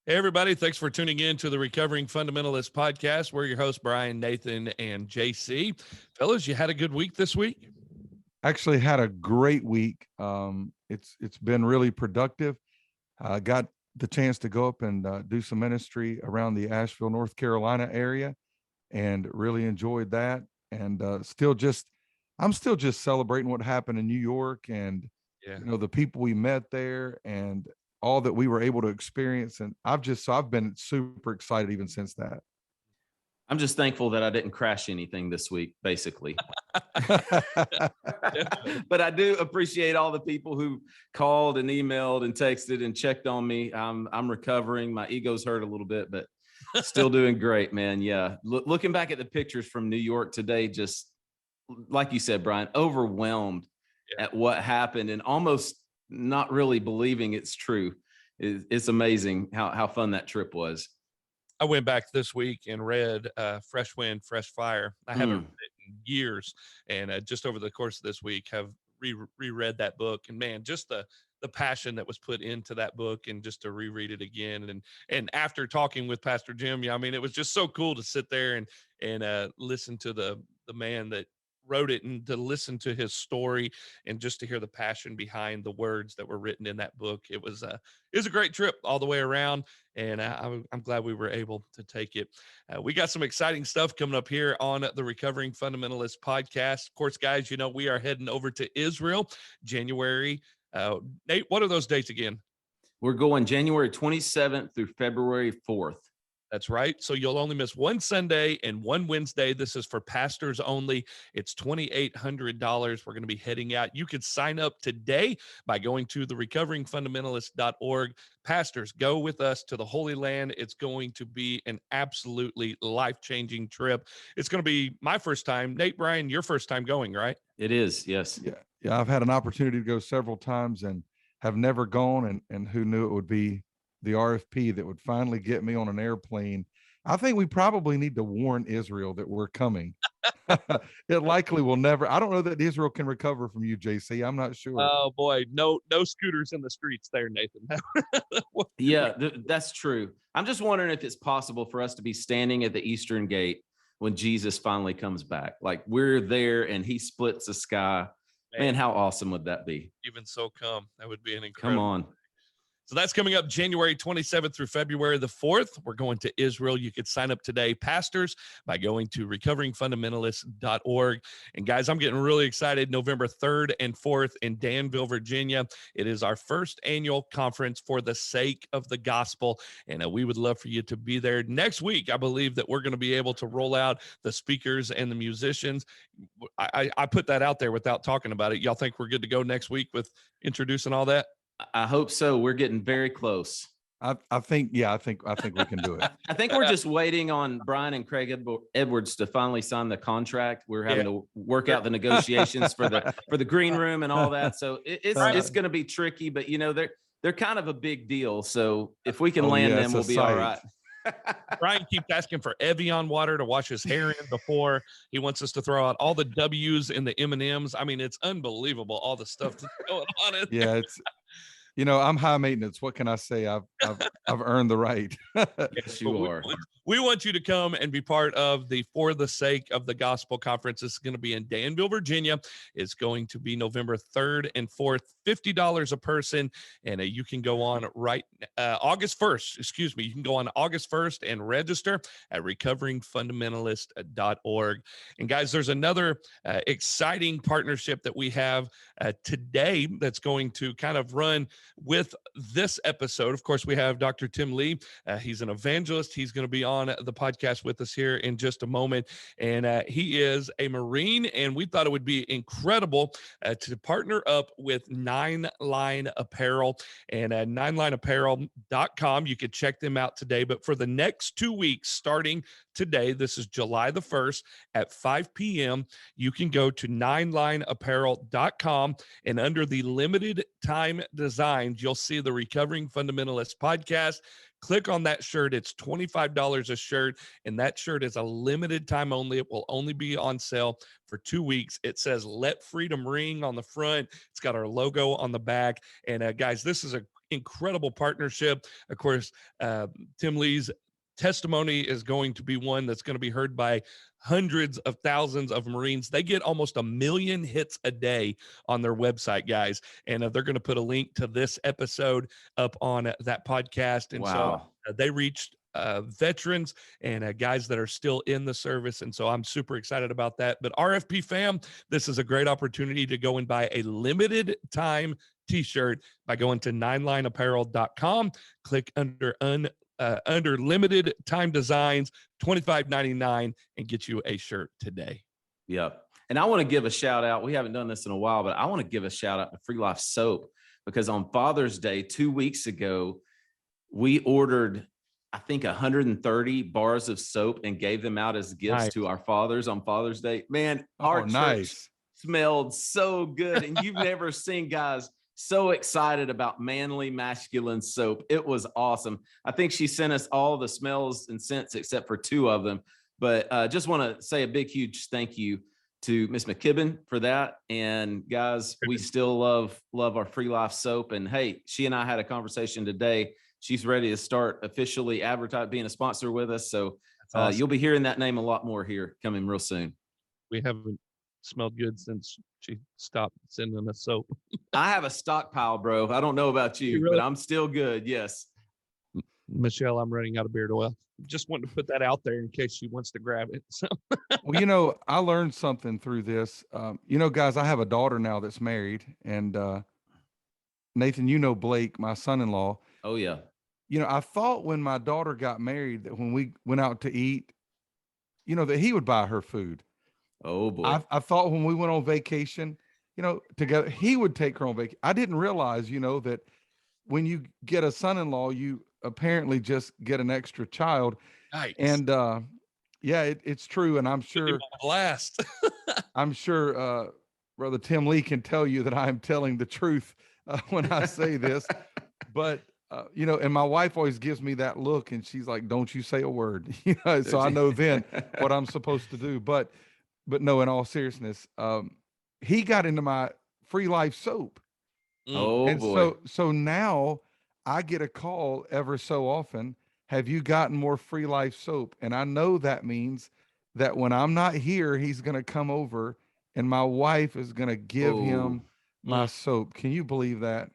Hey, everybody. Thanks for tuning in to the Recovering Fundamentalist podcast. We're your hosts, Brian, Nathan, and JC. Fellas, you had a good week this week? Actually had a great week. It's been really productive. Got the chance to go up and do some ministry around the Asheville, North Carolina area, and really enjoyed that. And I'm still just celebrating what happened in New York, and Yeah. the people we met there, and all that we were able to experience. And I've been super excited even since that. I'm just thankful that I didn't crash anything this week, basically. But I do appreciate all the people who called and emailed and texted and checked on me. I'm recovering. My ego's hurt a little bit, but still doing great, man. Yeah. Looking back at the pictures from New York today, just like you said, Brian, overwhelmed at what happened and almost not really believing it's true. It's amazing how fun that trip was. I went back this week and read Fresh Wind, Fresh Fire. I haven't read it in years, and just over the course of this week have reread that book. And man, just the passion that was put into that book, and just to reread it again. And after talking with Pastor Jim, I mean, it was just so cool to sit there and listen to the man that wrote it, and to listen to his story, and just to hear the passion behind the words that were written in that book. It was a great trip all the way around, and I'm glad we were able to take it. We got some exciting stuff coming up here on the Recovering Fundamentalist podcast. Of course, guys, we are heading over to Israel, January. Nate, what are those dates again? We're going January 27th through February 4th. That's right. So you'll only miss one Sunday and one Wednesday. This is for pastors only. It's $2,800. We're going to be heading out. You could sign up today by going to therecoveringfundamentalist.org. Pastors, go with us to the Holy Land. It's going to be an absolutely life-changing trip. It's going to be my first time. Nate, Brian, your first time going, right? It is, yes. Yeah. I've had an opportunity to go several times and have never gone, and who knew it would be the RFP that would finally get me on an airplane. I think we probably need to warn Israel that we're coming. It likely will never. I don't know that Israel can recover from you, JC. I'm not sure. Oh boy, no scooters in the streets there, Nathan. Yeah, that's true. I'm just wondering if it's possible for us to be standing at the Eastern Gate when Jesus finally comes back. Like we're there and he splits the sky. Man, how awesome would that be? Even so that would be an incredible. Come on. So that's coming up January 27th through February the 4th. We're going to Israel. You could sign up today, pastors, by going to recoveringfundamentalist.org. And guys, I'm getting really excited. November 3rd and 4th in Danville, Virginia. It is our first annual conference for the sake of the gospel. And we would love for you to be there. Next week, I believe that we're going to be able to roll out the speakers and the musicians. I put that out there without talking about it. Y'all think we're good to go next week with introducing all that? I hope so. We're getting very close. I think we can do it. I think we're just waiting on Brian and Craig Edwards to finally sign the contract. We're having to work out the negotiations for the green room and all that. So it's going to be tricky, but they're kind of a big deal. So if we can land them, we'll be all right. Brian keeps asking for Evian water to wash his hair in before. He wants us to throw out all the W's in the M&Ms. I mean, it's unbelievable, all the stuff that's going on in there. It's I'm high maintenance. What can I say? I've earned the right. Yes, you are. We want you to come and be part of the For the Sake of the Gospel Conference. This is going to be in Danville, Virginia. It's going to be November 3rd and 4th, $50 a person. And you can go on August 1st, excuse me. You can go on August 1st and register at recoveringfundamentalist.org. And guys, there's another exciting partnership that we have today that's going to kind of run with this episode. Of course, we have Dr. Tim Lee. He's an evangelist. He's going to be on the podcast with us here in just a moment. And he is a Marine, and we thought it would be incredible to partner up with 9 Line Apparel, and 9lineapparel.com. You could check them out today. But for the next 2 weeks, starting today, this is July the 1st at 5 p.m., you can go to 9lineapparel.com, and under the limited time designs, you'll see the Recovering Fundamentalist podcast. Click on that shirt. It's $25 a shirt, and that shirt is a limited time only. It will only be on sale for 2 weeks. It says "Let Freedom Ring" on the front. It's got our logo on the back. And guys, this is incredible partnership. Of course, Tim Lee's testimony is going to be one that's going to be heard by hundreds of thousands of Marines. They get almost 1 million hits a day on their website, guys. And they're going to put a link to this episode up on that podcast. And Wow. so they reached veterans and guys that are still in the service. And so I'm super excited about that. But RFP fam, this is a great opportunity to go and buy a limited time t-shirt by going to 9lineapparel.com, click under limited time designs, $25.99, and get you a shirt today. Yep. And I want to give a shout out. We haven't done this in a while, but I want to give a shout out to Free Life Soap, because on Father's Day 2 weeks ago, we ordered, I think, 130 bars of soap and gave them out as gifts to our fathers on Father's Day. Man, our church smelled so good. And you've never seen guys so excited about manly, masculine soap. It was awesome. I think she sent us all the smells and scents except for 2 of them. But just want to say a big, huge thank you to Miss McKibben for that. And guys, we still love our Free Life Soap. And hey, she and I had a conversation today. She's ready to start officially being a sponsor with us. So awesome. You'll be hearing that name a lot more here coming real soon. We haven't smelled good since she stopped sending us soap. I have a stockpile, bro. I don't know about you, really? But I'm still good. Yes. Michelle, I'm running out of beard oil. Just wanted to put that out there in case she wants to grab it. So. Well, I learned something through this. Guys, I have a daughter now that's married, and Nathan, Blake, my son-in-law. Oh yeah. I thought when my daughter got married that when we went out to eat, that he would buy her food. Oh boy. I thought when we went on vacation, together, he would take her on vacation. I didn't realize, that when you get a son-in-law, you apparently just get an extra child. Nice. And it's true. And I'm sure blast. I'm sure Brother Tim Lee can tell you that I'm telling the truth when I say this. But and my wife always gives me that look, and she's like, "Don't you say a word." So I know then what I'm supposed to do. But no, in all seriousness, he got into my Free Life Soap. Oh and boy! So now I get a call ever so often. Have you gotten more Free Life Soap? And I know that means that when I'm not here, he's going to come over, and my wife is going to give him my soap. Can you believe that?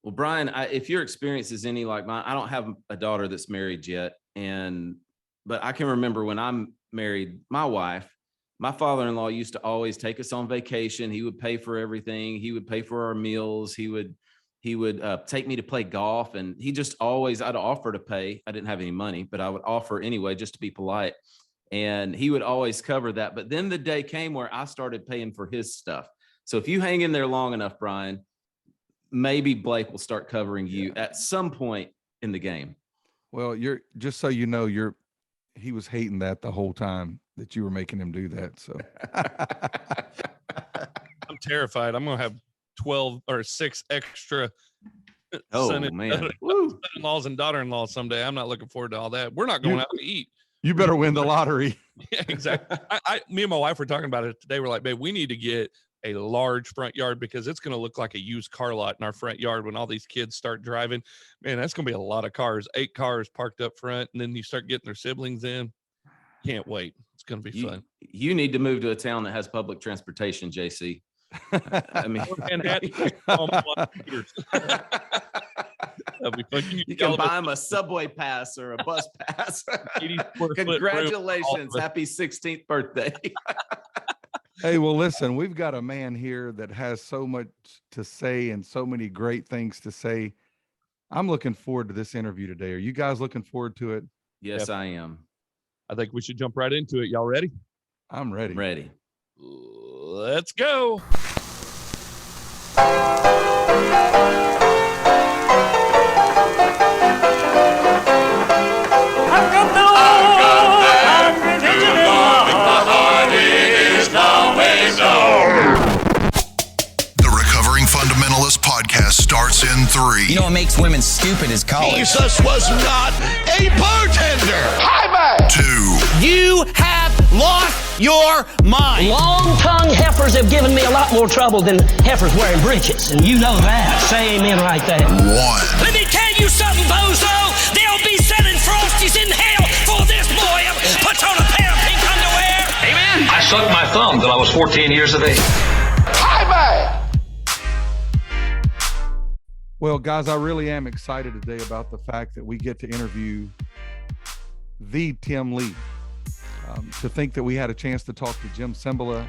Well, Brian, if your experience is any like mine, I don't have a daughter that's married yet. But I can remember when I'm married, my wife, my father-in-law used to always take us on vacation. He would pay for everything. He would pay for our meals. He would take me to play golf. And he just always, I'd offer to pay. I didn't have any money, but I would offer anyway, just to be polite. And he would always cover that. But then the day came where I started paying for his stuff. So if you hang in there long enough, Brian, maybe Blake will start covering you at some point in the game. Well, just so you know, he was hating that the whole time that you were making him do that. So I'm terrified. I'm going to have 12 or 6 extra son-in-laws and daughter-in-laws someday. I'm not looking forward to all that. We're not going out to eat. You better win the lottery. Yeah, exactly. Me and my wife were talking about it today. We're like, babe, we need to get a large front yard because it's going to look like a used car lot in our front yard when all these kids start driving. Man, that's going to be a lot of cars, 8 cars parked up front. And then you start getting their siblings in. Can't wait. It's going to be fun. You need to move to a town that has public transportation, JC. I mean, you can buy them a subway pass or a bus pass. Congratulations. Happy 16th birthday. Hey, well, listen, we've got a man here that has so much to say and so many great things to say. I'm looking forward to this interview today. Are you guys looking forward to it? Yes, I am. I think we should jump right into it. Y'all ready? I'm ready. Ready. Let's go. Podcast starts in 3. You know what makes women stupid is college. Jesus was not a bartender. 2. You have lost your mind. Long-tongued heifers have given me a lot more trouble than heifers wearing breeches, and you know that. Say amen right there. Let me tell you something, bozo. They'll be selling Frosties in hell for this boy puts on a pair of pink underwear. Amen. I sucked my thumb till I was 14 years of age. Well, guys, I really am excited today about the fact that we get to interview the Tim Lee. To think that we had a chance to talk to Jim Cymbala,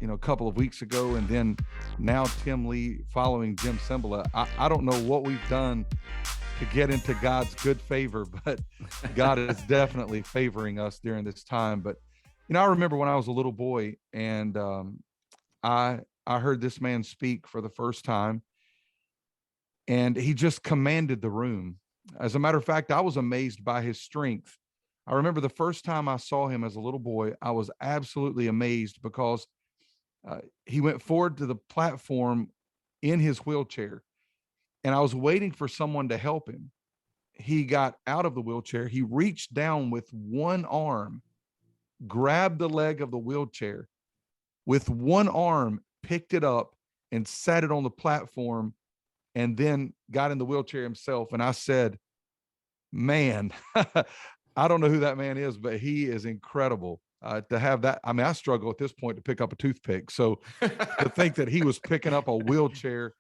a couple of weeks ago, and then now Tim Lee following Jim Cymbala. I don't know what we've done to get into God's good favor, but God is definitely favoring us during this time. But, I remember when I was a little boy and I heard this man speak for the first time, and he just commanded the room. As a matter of fact, I was amazed by his strength. I remember the first time I saw him as a little boy, I was absolutely amazed because he went forward to the platform in his wheelchair, and I was waiting for someone to help him. He got out of the wheelchair. He reached down with one arm, grabbed the leg of the wheelchair with one arm, picked it up and sat it on the platform, and then got in the wheelchair himself. And I said, man, I don't know who that man is, but he is incredible to have that. I mean, I struggle at this point to pick up a toothpick. So to think that he was picking up a wheelchair,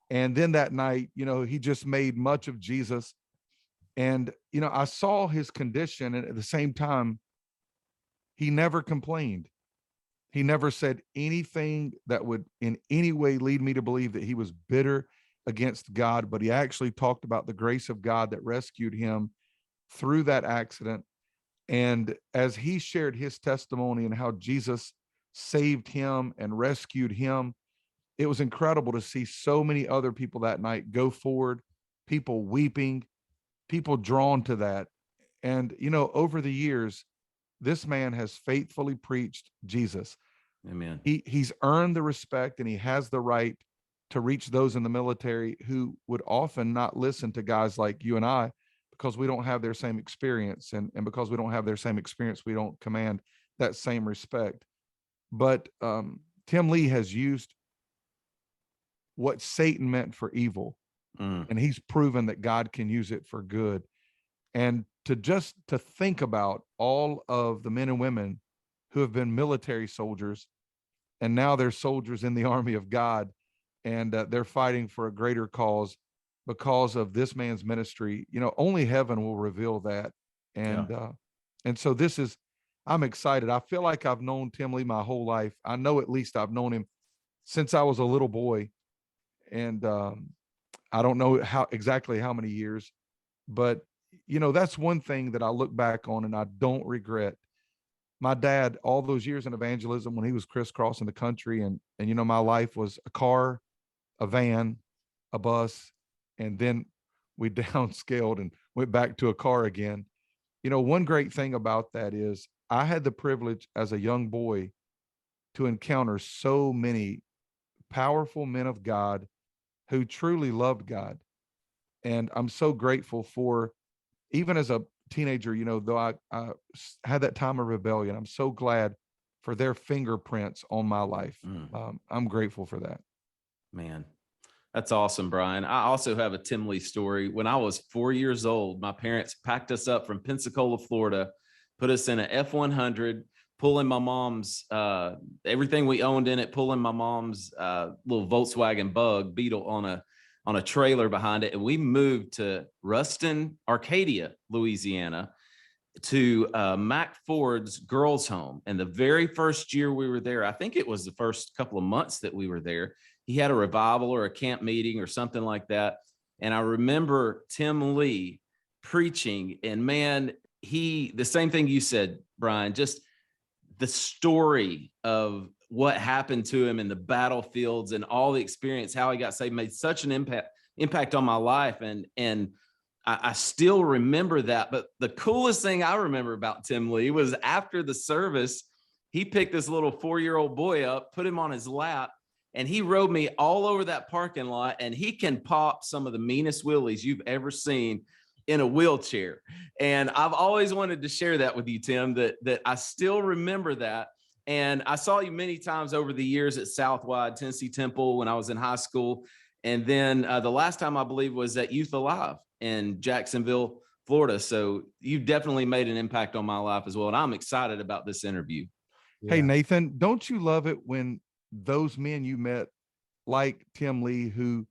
and then that night, he just made much of Jesus. And, I saw his condition, and at the same time, he never complained. He never said anything that would in any way lead me to believe that he was bitter against God, but he actually talked about the grace of God that rescued him through that accident. And as he shared his testimony and how Jesus saved him and rescued him, it was incredible to see so many other people that night go forward, people weeping, people drawn to that. And, over the years, this man has faithfully preached Jesus. Amen. He's earned the respect, and he has the right to reach those in the military who would often not listen to guys like you and I, because we don't have their same experience. And because we don't have their same experience, we don't command that same respect. But Tim Lee has used what Satan meant for evil, and he's proven that God can use it for good. And to think about all of the men and women who have been military soldiers, and now they're soldiers in the army of God, and they're fighting for a greater cause because of this man's ministry. Only heaven will reveal that. And so I'm excited. I feel like I've known Tim Lee my whole life. I know at least I've known him since I was a little boy. And I don't know exactly how many years, but that's one thing that I look back on and I don't regret. My dad, all those years in evangelism, when he was crisscrossing the country, and my life was a car, a van, a bus, and then we downscaled and went back to a car again. One great thing about that is I had the privilege as a young boy to encounter so many powerful men of God who truly loved God. And I'm so grateful for, even as a teenager, though I had that time of rebellion, I'm so glad for their fingerprints on my life. I'm grateful for that. Man, that's awesome, Brian. I also have a Tim Lee story. When I was 4 years old, my parents packed us up from Pensacola, Florida, put us in an F-100, pulling my mom's, everything we owned in it, pulling my mom's little Volkswagen Bug Beetle on a trailer behind it. And we moved to Ruston, Arcadia, Louisiana, to Mac Ford's girls' home. And the very first year we were there, I think it was the first couple of months that we were there, he had a revival or a camp meeting or something like that. And I remember Tim Lee preaching, and man, the same thing you said, Brian, just the story of what happened to him in the battlefields and all the experience, how he got saved, made such an impact on my life. And I still remember that. But the coolest thing I remember about Tim Lee was after the service, he picked this little 4-year-old boy up, put him on his lap, and he rode me all over that parking lot. And he can pop some of the meanest wheelies you've ever seen. in a wheelchair. And I've always wanted to share that with you, Tim, that I still remember that. And I saw you many times over the years at Southwide Tennessee Temple when I was in high school. And then the last time I believe was at Youth Alive in Jacksonville, Florida. So you've definitely made an impact on my life as well. And I'm excited about this interview. Hey, Nathan, don't you love it when those men you met, like Tim Lee, who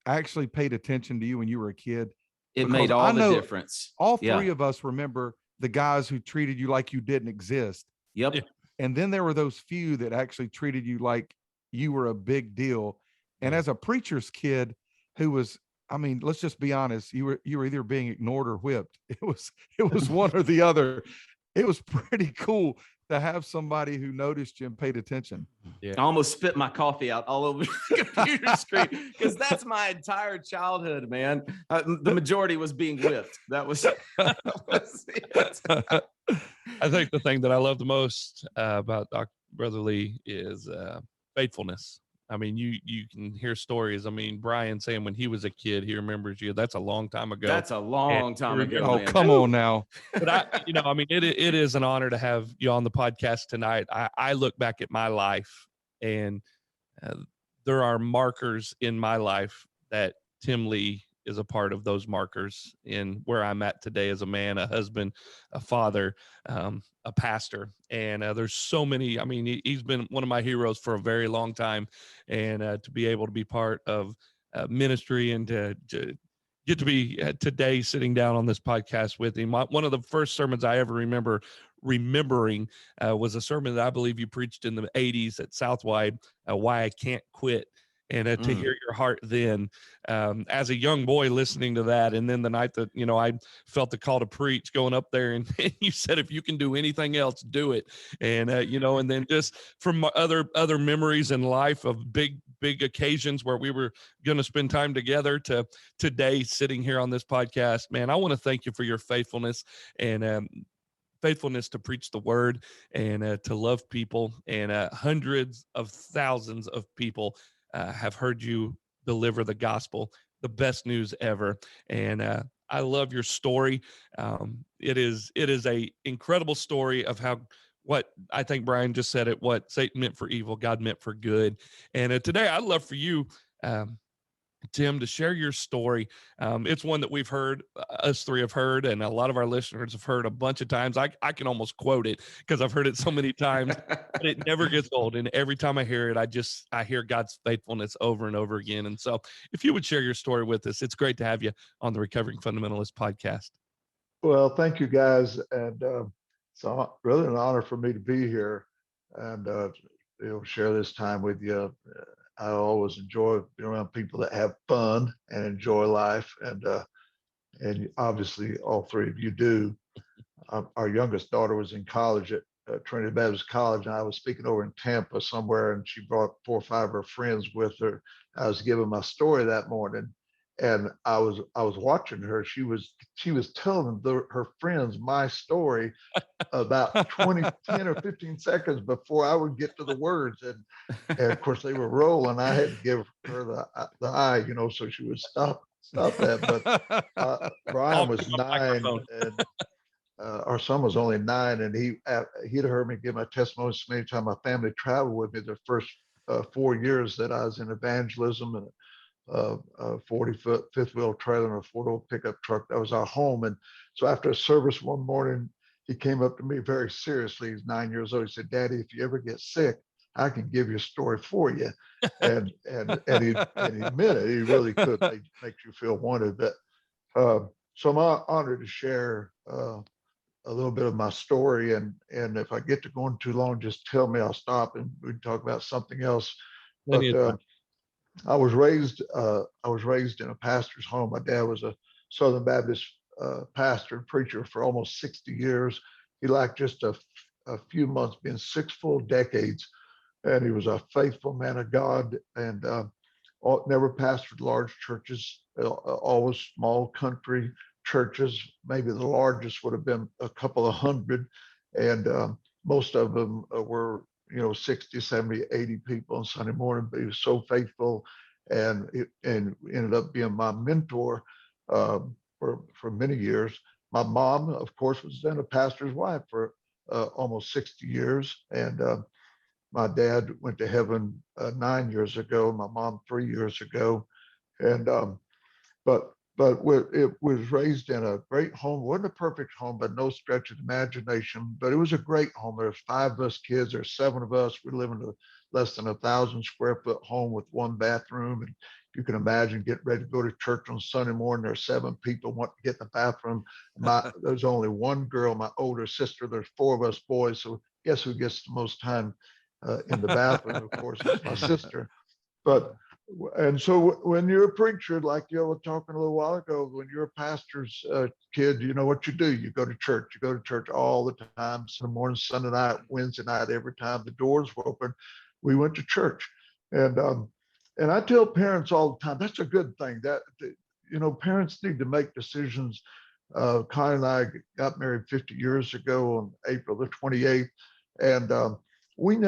actually paid attention to you when you were a kid? It made all the difference. All three of us remember the guys who treated you like you didn't exist. Yep. And then there were those few that actually treated you like you were a big deal. And as a preacher's kid who was, I mean, let's just be honest, you were either being ignored or whipped. It was one or the other. It was pretty cool to have somebody who noticed you and paid attention. Yeah. I almost spit my coffee out all over the computer screen because that's my entire childhood, man. The majority was being whipped. That was it. I think the thing that I love the most about Brother Lee is faithfulness. I mean, you can hear stories. I mean, Brian saying when he was a kid, he remembers you. That's a long time ago. That's a long time ago. Oh, man. Come on now. But I mean, it is an honor to have you on the podcast tonight. I look back at my life, and there are markers in my life that Tim Lee is a part of those markers in where I'm at today as a man, a husband, a father, a pastor. And there's so many, I mean, he's been one of my heroes for a very long time. And to be able to be part of ministry and to get to be today sitting down on this podcast with him. One of the first sermons I ever remembering was a sermon that I believe you preached in the 80s at Southwide, Why I Can't Quit. And to hear your heart then, as a young boy listening to that, and then the night that, I felt the call to preach going up there, and you said, if you can do anything else, do it. And, and then just from other memories in life of big occasions where we were going to spend time together to today sitting here on this podcast, man, I want to thank you for your faithfulness and faithfulness to preach the word and to love people, and hundreds of thousands of people have heard you deliver the gospel, the best news ever. And I love your story. It is a incredible story of how, what I think Brian just said it, what Satan meant for evil, God meant for good. And today I'd love for you, Tim, to share your story. It's one that we've heard, us three have heard, and a lot of our listeners have heard a bunch of times. I can almost quote it because I've heard it so many times, but it never gets old. And every time I hear it, I hear God's faithfulness over and over again. And so if you would share your story with us, it's great to have you on the Recovering Fundamentalist podcast. Well, thank you guys. And it's really an honor for me to be here and share this time with you. I always enjoy being around people that have fun and enjoy life, and obviously all three of you do. Our youngest daughter was in college at Trinity Baptist College, and I was speaking over in Tampa somewhere, and she brought 4 or 5 of her friends with her. I was giving my story that morning, and I was watching her. She was telling her friends my story about 10 or 15 seconds before I would get to the words, and of course they were rolling. I had to give her the eye, so she would stop that. But Brian was 9, and our son was only 9, and he'd heard me give my testimony so many times. My family traveled with me the first 4 years that I was in evangelism, and a 40-foot fifth wheel trailer and a 4-door pickup truck. That was our home. And so after a service one morning, he came up to me very seriously. He's 9 years old. He said, "Daddy, if you ever get sick, I can give you a story for you." And he meant it. He really could make you feel wanted. But so I'm honored to share a little bit of my story. And if I get to going too long, just tell me. I'll stop and we can talk about something else. But I was raised in a pastor's home. My dad was a Southern Baptist pastor and preacher for almost 60 years. He lacked just a few months, being 6 full decades, and he was a faithful man of God, and never pastored large churches, always small country churches. Maybe the largest would have been a couple of hundred, and most of them were 60, 70, 80 people on Sunday morning. But he was so faithful, and ended up being my mentor for many years. My mom, of course, was then a pastor's wife for almost 60 years. And my dad went to heaven 9 years ago, my mom 3 years ago. And but it was raised in a great home. It wasn't a perfect home, but no stretch of imagination. But it was a great home. There's 5 of us kids. There's 7 of us. We live in a less than 1,000 square foot home with 1 bathroom. And you can imagine getting ready to go to church on Sunday morning. There's 7 people want to get in the bathroom. There's only 1 girl, my older sister. There's 4 of us boys. So guess who gets the most time in the bathroom? Of course, it's my sister. But and so when you're a preacher, like you were talking a little while ago, when you're a pastor's kid, you know what you do. You go to church. You go to church all the time. Sunday morning, Sunday night, Wednesday night, every time the doors were open, we went to church. And I tell parents all the time, that's a good thing. That parents need to make decisions. Connie and I got married 50 years ago on April the 28th, and we've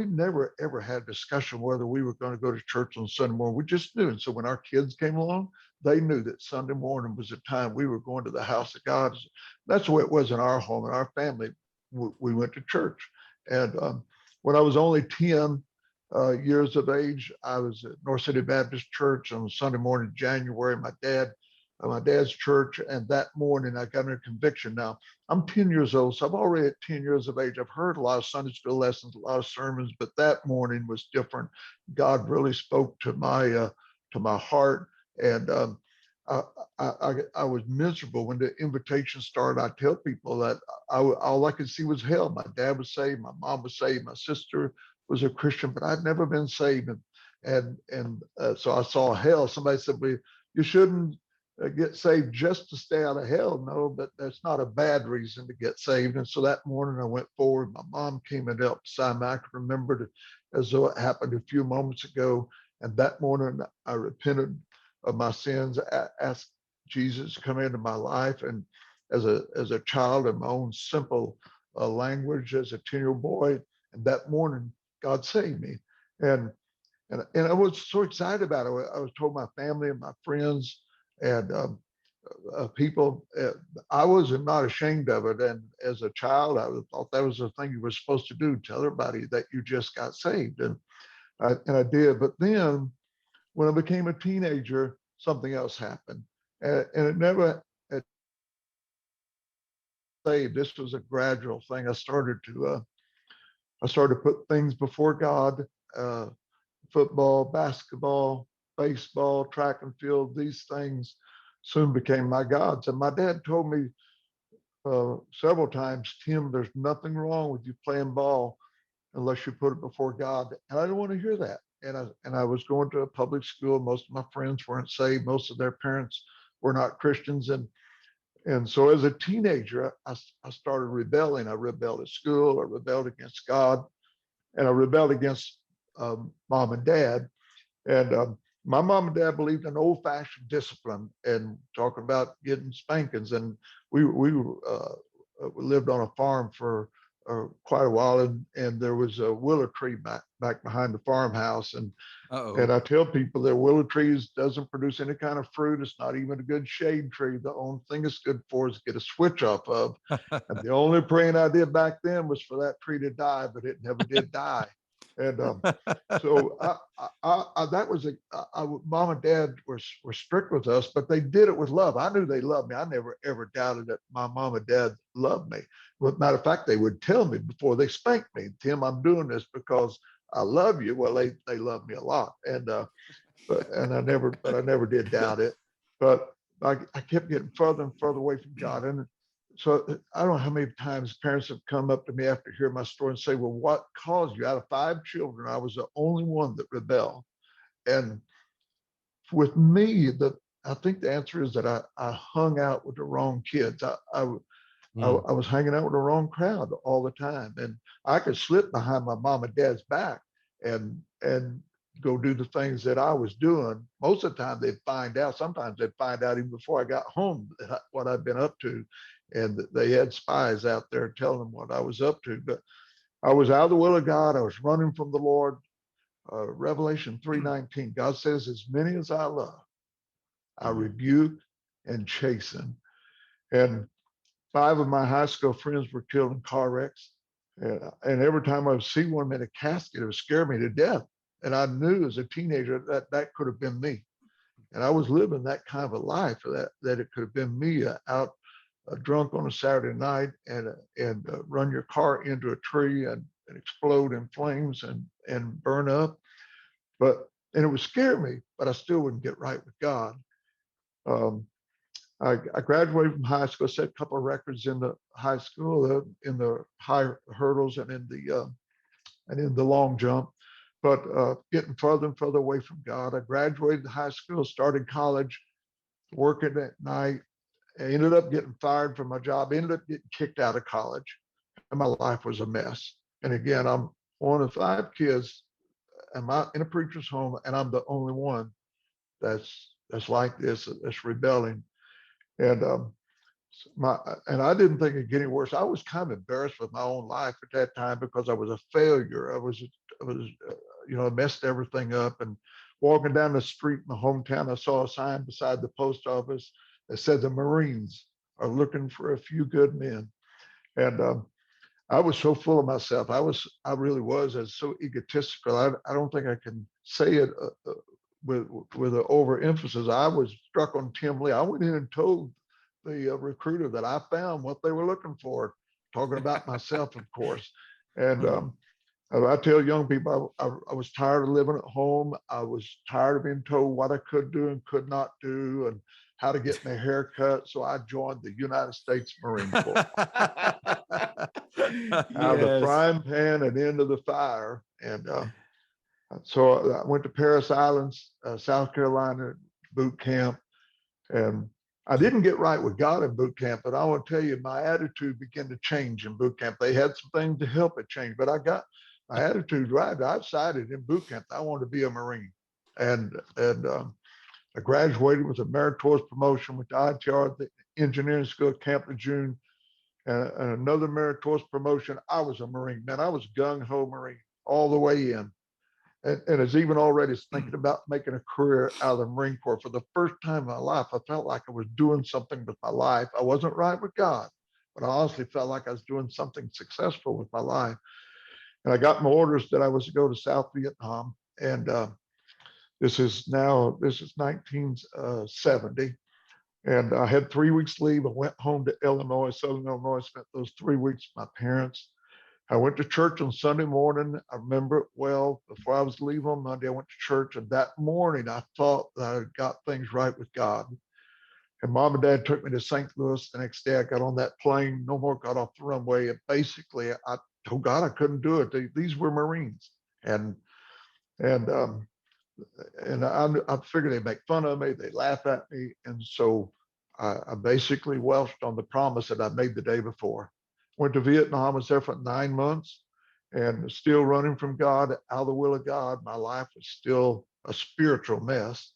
never ever had a discussion whether we were going to go to church on Sunday morning. We just knew. And so when our kids came along, they knew that Sunday morning was the time we were going to the house of God. That's the way it was in our home. In our family, we went to church. And when I was only 10 years of age, I was at North City Baptist Church on Sunday morning, January. My dad's church, and that morning I got a conviction. Now I'm 10 years old, so I'm already at 10 years of age. I've heard a lot of Sunday school lessons, a lot of sermons, but that morning was different. God really spoke to my heart, and I was miserable when the invitation started. I tell people that all I could see was hell. My dad was saved, my mom was saved, my sister was a Christian, but I'd never been saved, and so I saw hell. Somebody said, "Well, you shouldn't get saved just to stay out of hell." No, but that's not a bad reason to get saved. And so that morning I went forward. My mom came and helped beside me. I can remember it as though it happened a few moments ago. And that morning I repented of my sins, asked Jesus to come into my life. And as a child in my own simple language, as a 10-year-old boy, and that morning God saved me. And I was so excited about it. I was told my family and my friends and people, I was not ashamed of it. And as a child, I thought that was the thing you were supposed to do, tell everybody that you just got saved. And I did. But then when I became a teenager, something else happened. And it never had saved. This was a gradual thing. I started to put things before God, football, basketball, baseball, track and field. These things soon became my gods. And my dad told me several times, "Tim, there's nothing wrong with you playing ball unless you put it before God." And I didn't want to hear that. And I was going to a public school. Most of my friends weren't saved. Most of their parents were not Christians. And so as a teenager, I started rebelling. I rebelled at school. I rebelled against God. And I rebelled against mom and dad. And my mom and dad believed in old-fashioned discipline and talking about getting spankings. And we lived on a farm for quite a while, and there was a willow tree back behind the farmhouse. And I tell people that willow trees doesn't produce any kind of fruit. It's not even a good shade tree. The only thing it's good for is to get a switch off of. And the only praying I did back then was for that tree to die, but it never did die. And so that was mom and dad were strict with us, but they did it with love. I knew they loved me. I never ever doubted that my mom and dad loved me. But matter of fact, they would tell me before they spanked me, "Tim, I'm doing this because I love you." Well, they love me a lot, and I never did doubt it. But I kept getting further and further away from God. And so I don't know how many times parents have come up to me after hearing my story and say, "Well, what caused you?" Out of 5 children, I was the only one that rebelled. And with me, I think the answer is that I hung out with the wrong kids. I was hanging out with the wrong crowd all the time. And I could slip behind my mom and dad's back and go do the things that I was doing. Most of the time they'd find out. Sometimes they'd find out even before I got home what I'd been up to. And they had spies out there telling them what I was up to. But I was out of the will of God. I was running from the Lord. Revelation 3:19, God says, "As many as I love, I rebuke and chasing. And 5 of my high school friends were killed in car wrecks. And every time I would see one in a casket, it would scare me to death. And I knew as a teenager that that could have been me. And I was living that kind of a life that it could have been me out drunk on a Saturday night and run your car into a tree and explode in flames and burn up. And it would scare me, but I still wouldn't get right with God. I graduated from high school, set a couple of records in the high school, in the high hurdles and in the long jump, but getting further and further away from God. I graduated high school, started college, working at night. I ended up getting fired from my job, ended up getting kicked out of college, and my life was a mess. And again, I'm one of 5 kids, and I'm in a preacher's home, and I'm the only one that's like this, that's rebelling. And I didn't think it'd get any worse. I was kind of embarrassed with my own life at that time because I was a failure. I messed everything up. And walking down the street in my hometown, I saw a sign beside the post office that said the Marines are looking for a few good men. And I was so full of myself. I really was. I was so egotistical. I don't think I can say it with an overemphasis. I was struck on Tim Lee. I went in and told the recruiter that I found what they were looking for, talking about myself, of course. And I tell young people, I was tired of living at home. I was tired of being told what I could do and could not do and how to get my hair cut. So I joined the United States Marine Corps. Out of the frying pan and into the fire. And so I went to Paris Islands, South Carolina, boot camp. And I didn't get right with God in boot camp, but I want to tell you, my attitude began to change in boot camp. They had some things to help it change, but I got my attitude right. I decided in boot camp I wanted to be a Marine. And I graduated with a meritorious promotion with the ITR, the engineering school at Camp Lejeune, and another meritorious promotion. I was a Marine, man. I was gung-ho Marine all the way in. And is even already thinking about making a career out of the Marine Corps. For the first time in my life, I felt like I was doing something with my life. I wasn't right with God, but I honestly felt like I was doing something successful with my life. And I got my orders that I was to go to South Vietnam. And this is 1970. And I had 3 weeks leave. I went home to Illinois, Southern Illinois, spent those 3 weeks with my parents. I went to church on Sunday morning. I remember it well. Before I was to leave on Monday, I went to church. And that morning, I thought that I had got things right with God. And Mom and Dad took me to St. Louis. The next day, I got on that plane, no more got off the runway. And basically, I told God I couldn't do it. These were Marines. And I figured they'd make fun of me. They'd laugh at me. And so I basically welched on the promise that I made the day before. Went to Vietnam, was there for 9 months and still running from God, out of the will of God. My life was still a spiritual mess.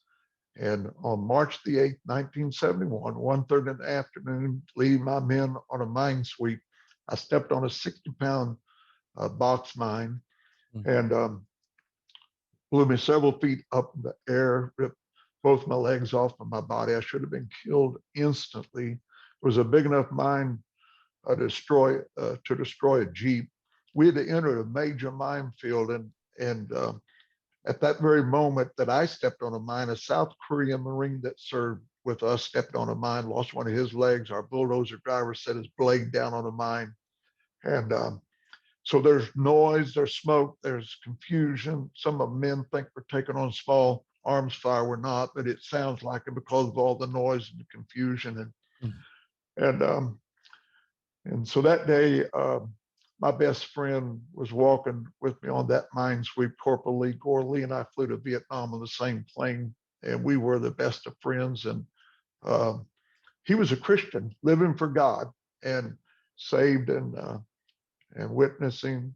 And on March the 8th, 1971, 1:30 in the afternoon, leading my men on a mine sweep, I stepped on a 60-pound box mine and blew me several feet up in the air, ripped both my legs off of my body. I should have been killed instantly. It was a big enough mine to destroy a Jeep. We had to enter a major minefield, and at that very moment that I stepped on a mine, a South Korean Marine that served with us stepped on a mine, lost one of his legs. Our bulldozer driver set his blade down on a mine. And so there's noise, there's smoke, there's confusion. Some of the men think we're taking on small arms fire. We're not, but it sounds like it because of all the noise and the confusion. And so that day, my best friend was walking with me on that mine sweep, Corporal Lee Gore. Lee and I flew to Vietnam on the same plane, and we were the best of friends. And he was a Christian, living for God and saved and witnessing,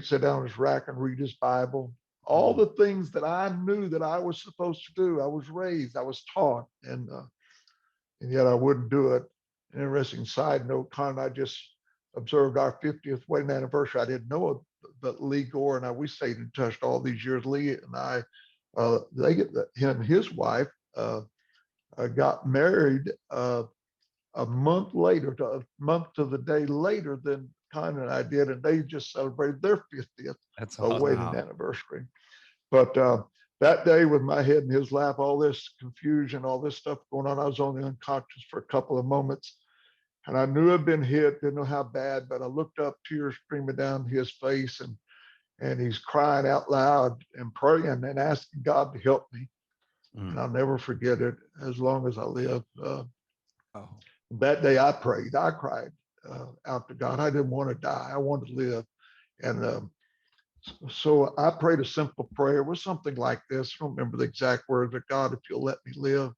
sit down on his rack and read his Bible. All the things that I knew that I was supposed to do. I was raised, I was taught, and yet I wouldn't do it. An interesting side note, Con and I just observed our 50th wedding anniversary. I didn't know it, but Lee Gore and I, we stayed in touch all these years. Lee and I, him and his wife got married a month later, a month to the day later than Con and I did, and they just celebrated their 50th That's awesome. wedding anniversary. But that day, with my head in his lap, all this confusion, all this stuff going on, I was only unconscious for a couple of moments. And I knew I'd been hit, didn't know how bad, but I looked up, tears streaming down his face, and he's crying out loud and praying and asking God to help me. And I'll never forget it as long as I live. That day I prayed, I cried out to God. I didn't want to die. I wanted to live. And so I prayed a simple prayer. It was something like this. I don't remember the exact words, but God, if you'll let me live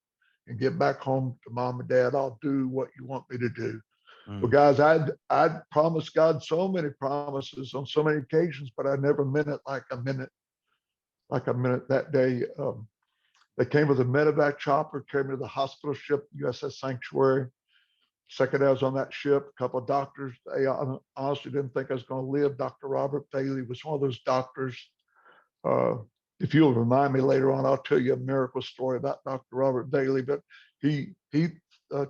and get back home to mom and dad, I'll do what you want me to do. Well, guys, I'd promised God so many promises on so many occasions, but I never meant it like I meant it that day. They came with a medevac chopper, carried me to the hospital ship, USS Sanctuary. Second day I was on that ship, a couple of doctors, they honestly didn't think I was going to live. Dr. Robert Bailey was one of those doctors. If you'll remind me later on, I'll tell you a miracle story about Dr. Robert Bailey, but he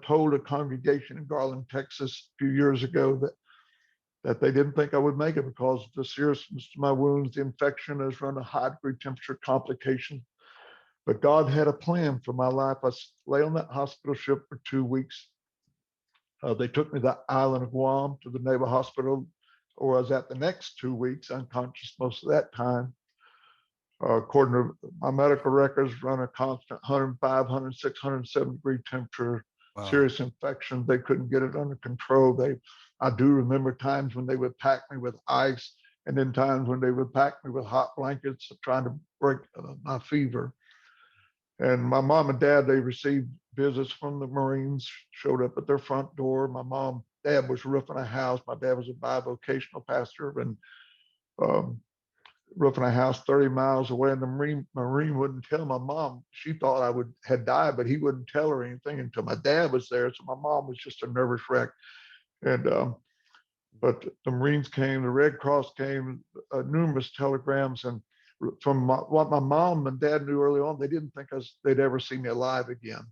told a congregation in Garland, Texas a few years ago that they didn't think I would make it because of the seriousness of my wounds, the infection has run a high degree temperature complication. But God had a plan for my life. I lay on that hospital ship for 2 weeks. They took me to the island of Guam to the Naval Hospital, where I was at the next 2 weeks, unconscious most of that time. According to my medical records, run a constant 105, 106, 107 degree temperature, serious infection. They couldn't get it under control. I do remember times when they would pack me with ice, and then times when they would pack me with hot blankets, trying to break my fever. And my mom and dad, they received visits from the Marines, showed up at their front door. My dad was roofing a house. My dad was a bivocational pastor, and roofing a house 30 miles away. And the Marine wouldn't tell my mom. She thought I had died, but he wouldn't tell her anything until my dad was there. So my mom was just a nervous wreck. And but the Marines came, the Red Cross came, numerous telegrams, and from what my mom and dad knew early on, they didn't think they'd ever see me alive again.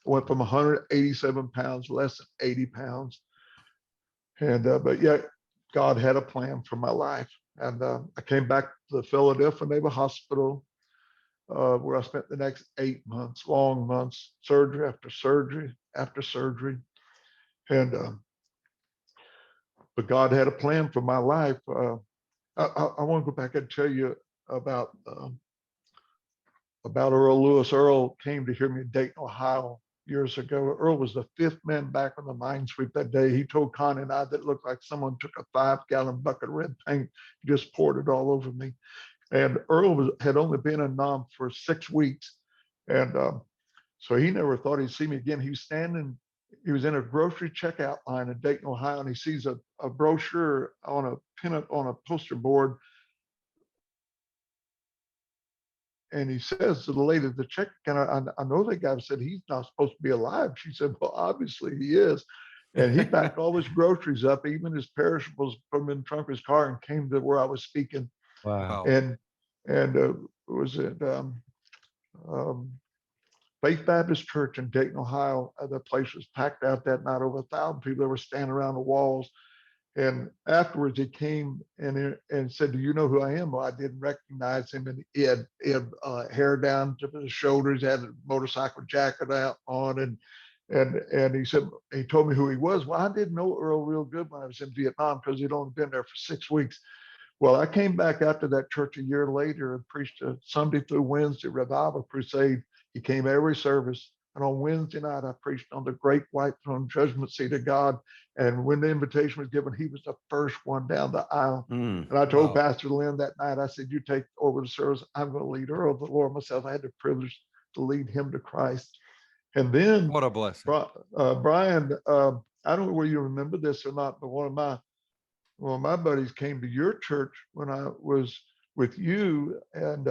I went from 187 pounds, less than 80 pounds. And, but yet God had a plan for my life. And I came back to the Philadelphia Naval Hospital, where I spent the next 8 months, long months, surgery after surgery after surgery. And, but God had a plan for my life. I want to go back and tell you about Earl Lewis. Earl came to hear me in Dayton, Ohio years ago. Earl was the 5th man back on the mine sweep that day. He told Connie and I that it looked like someone took a 5-gallon bucket of red paint, just poured it all over me. And Earl had only been in Nam for 6 weeks. And so he never thought he'd see me again. He was in a grocery checkout line in Dayton, Ohio, and he sees a brochure on a poster board. And he says to the lady at the check, I know that guy said he's not supposed to be alive. She said, well, obviously he is. And he packed all his groceries up, even his perishables, put them in the trunk of his car, and came to where I was speaking. Wow. And was it Faith Baptist Church in Dayton, Ohio? The place was packed out that night, over 1,000 people that were standing around the walls. And afterwards, he came and said, do you know who I am? Well, I didn't recognize him. And he had hair down to his shoulders, had a motorcycle jacket on. And he said, he told me who he was. Well, I didn't know Earl real good when I was in Vietnam because he'd only been there for 6 weeks. Well, I came back after that church a year later and preached a Sunday through Wednesday revival crusade. He came every service. And on Wednesday night, I preached on the great white throne judgment seat of God. And when the invitation was given, he was the first one down the aisle. And I told Pastor Lynn that night, I said, you take over the service. I'm going to lead Earl, the Lord myself. I had the privilege to lead him to Christ. And then What a blessing. Brian, I don't know whether you remember this or not, but one of my buddies came to your church when I was with you and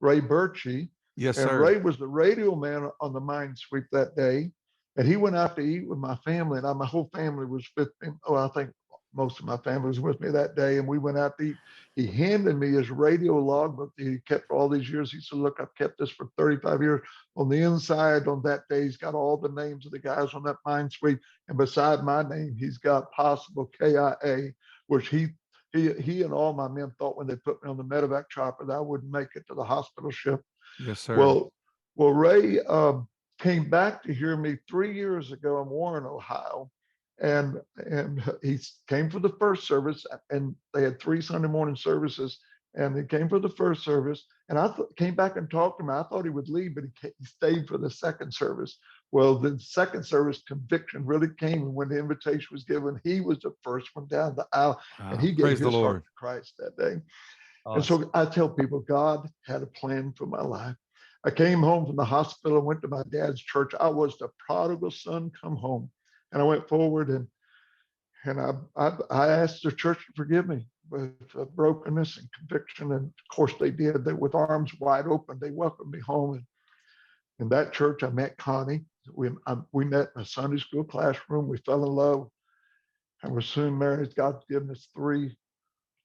Ray Birchie. Yes, and sir. Ray was the radio man on the mine sweep that day. And he went out to eat with my family, and my whole family was with him. Oh, I think most of my family was with me that day, and we went out to eat. He handed me his radio logbook that he kept for all these years. He said, look, I've kept this for 35 years. On the inside on that day, he's got all the names of the guys on that mine suite. And beside my name, he's got possible KIA, which he and all my men thought when they put me on the medevac chopper that I wouldn't make it to the hospital ship. Yes, sir. Well, Ray came back to hear me 3 years ago in Warren, Ohio. And he came for the first service, and they had 3 Sunday morning services, and he came for the first service, and I came back and talked to him. I thought he would leave, but he stayed for the second service. Well, the second service conviction really came, and when the invitation was given, he was the first one down the aisle, and he gave Praise the his heart Lord. to Christ that day. Awesome. And so I tell people, God had a plan for my life. I came home from the hospital and went to my dad's church. I was the prodigal son come home. And I went forward and I asked the church to forgive me with brokenness and conviction. And of course they did. They, with arms wide open, they welcomed me home. And in that church, I met Connie. We met in a Sunday school classroom. We fell in love and were soon married. God's given us 3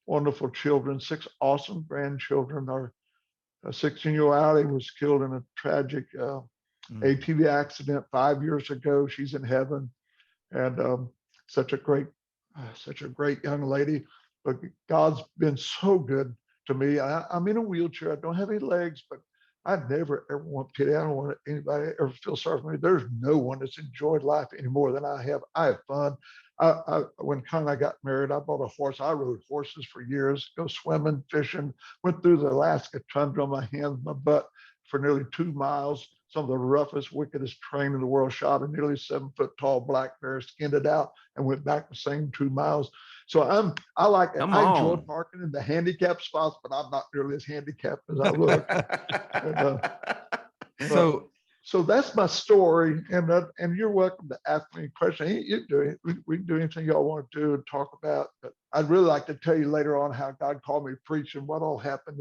wonderful children, 6 awesome grandchildren. Our 16-year-old Allie was killed in a tragic ATV accident 5 years ago. She's in heaven, and such a great young lady. But God's been so good to me. I'm in a wheelchair. I don't have any legs, but I never ever want pity. I don't want anybody to ever feel sorry for me. There's no one that's enjoyed life any more than I have. I have fun. When Con and I got married, I bought a horse. I rode horses for years, go swimming, fishing, went through the Alaska tundra on my hands, my butt for nearly 2 miles. Some of the roughest, wickedest terrain in the world, shot a nearly 7-foot tall black bear, skinned it out, and went back the same 2 miles. So I like it. I enjoy parking in the handicap spots, but I'm not nearly as handicapped as I look. So that's my story, and you're welcome to ask me a question. We can do anything y'all want to do and talk about, but I'd really like to tell you later on how God called me to preach and what all happened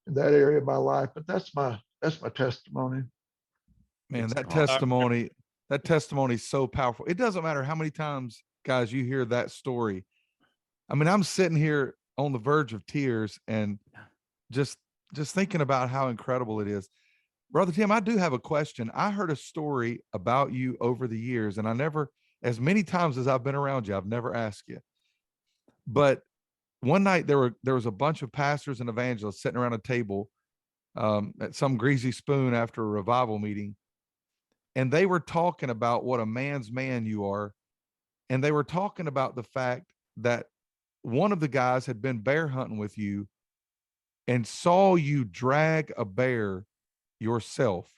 in that area of my life. But that's my testimony. Man, that testimony is so powerful. It doesn't matter how many times, guys, you hear that story. I mean, I'm sitting here on the verge of tears and just thinking about how incredible it is. Brother Tim, I do have a question. I heard a story about you over the years, and I never, as many times as I've been around you, I've never asked you. But one night there was a bunch of pastors and evangelists sitting around a table at some greasy spoon after a revival meeting, and they were talking about what a man's man you are, and they were talking about the fact that one of the guys had been bear hunting with you and saw you drag a bear yourself.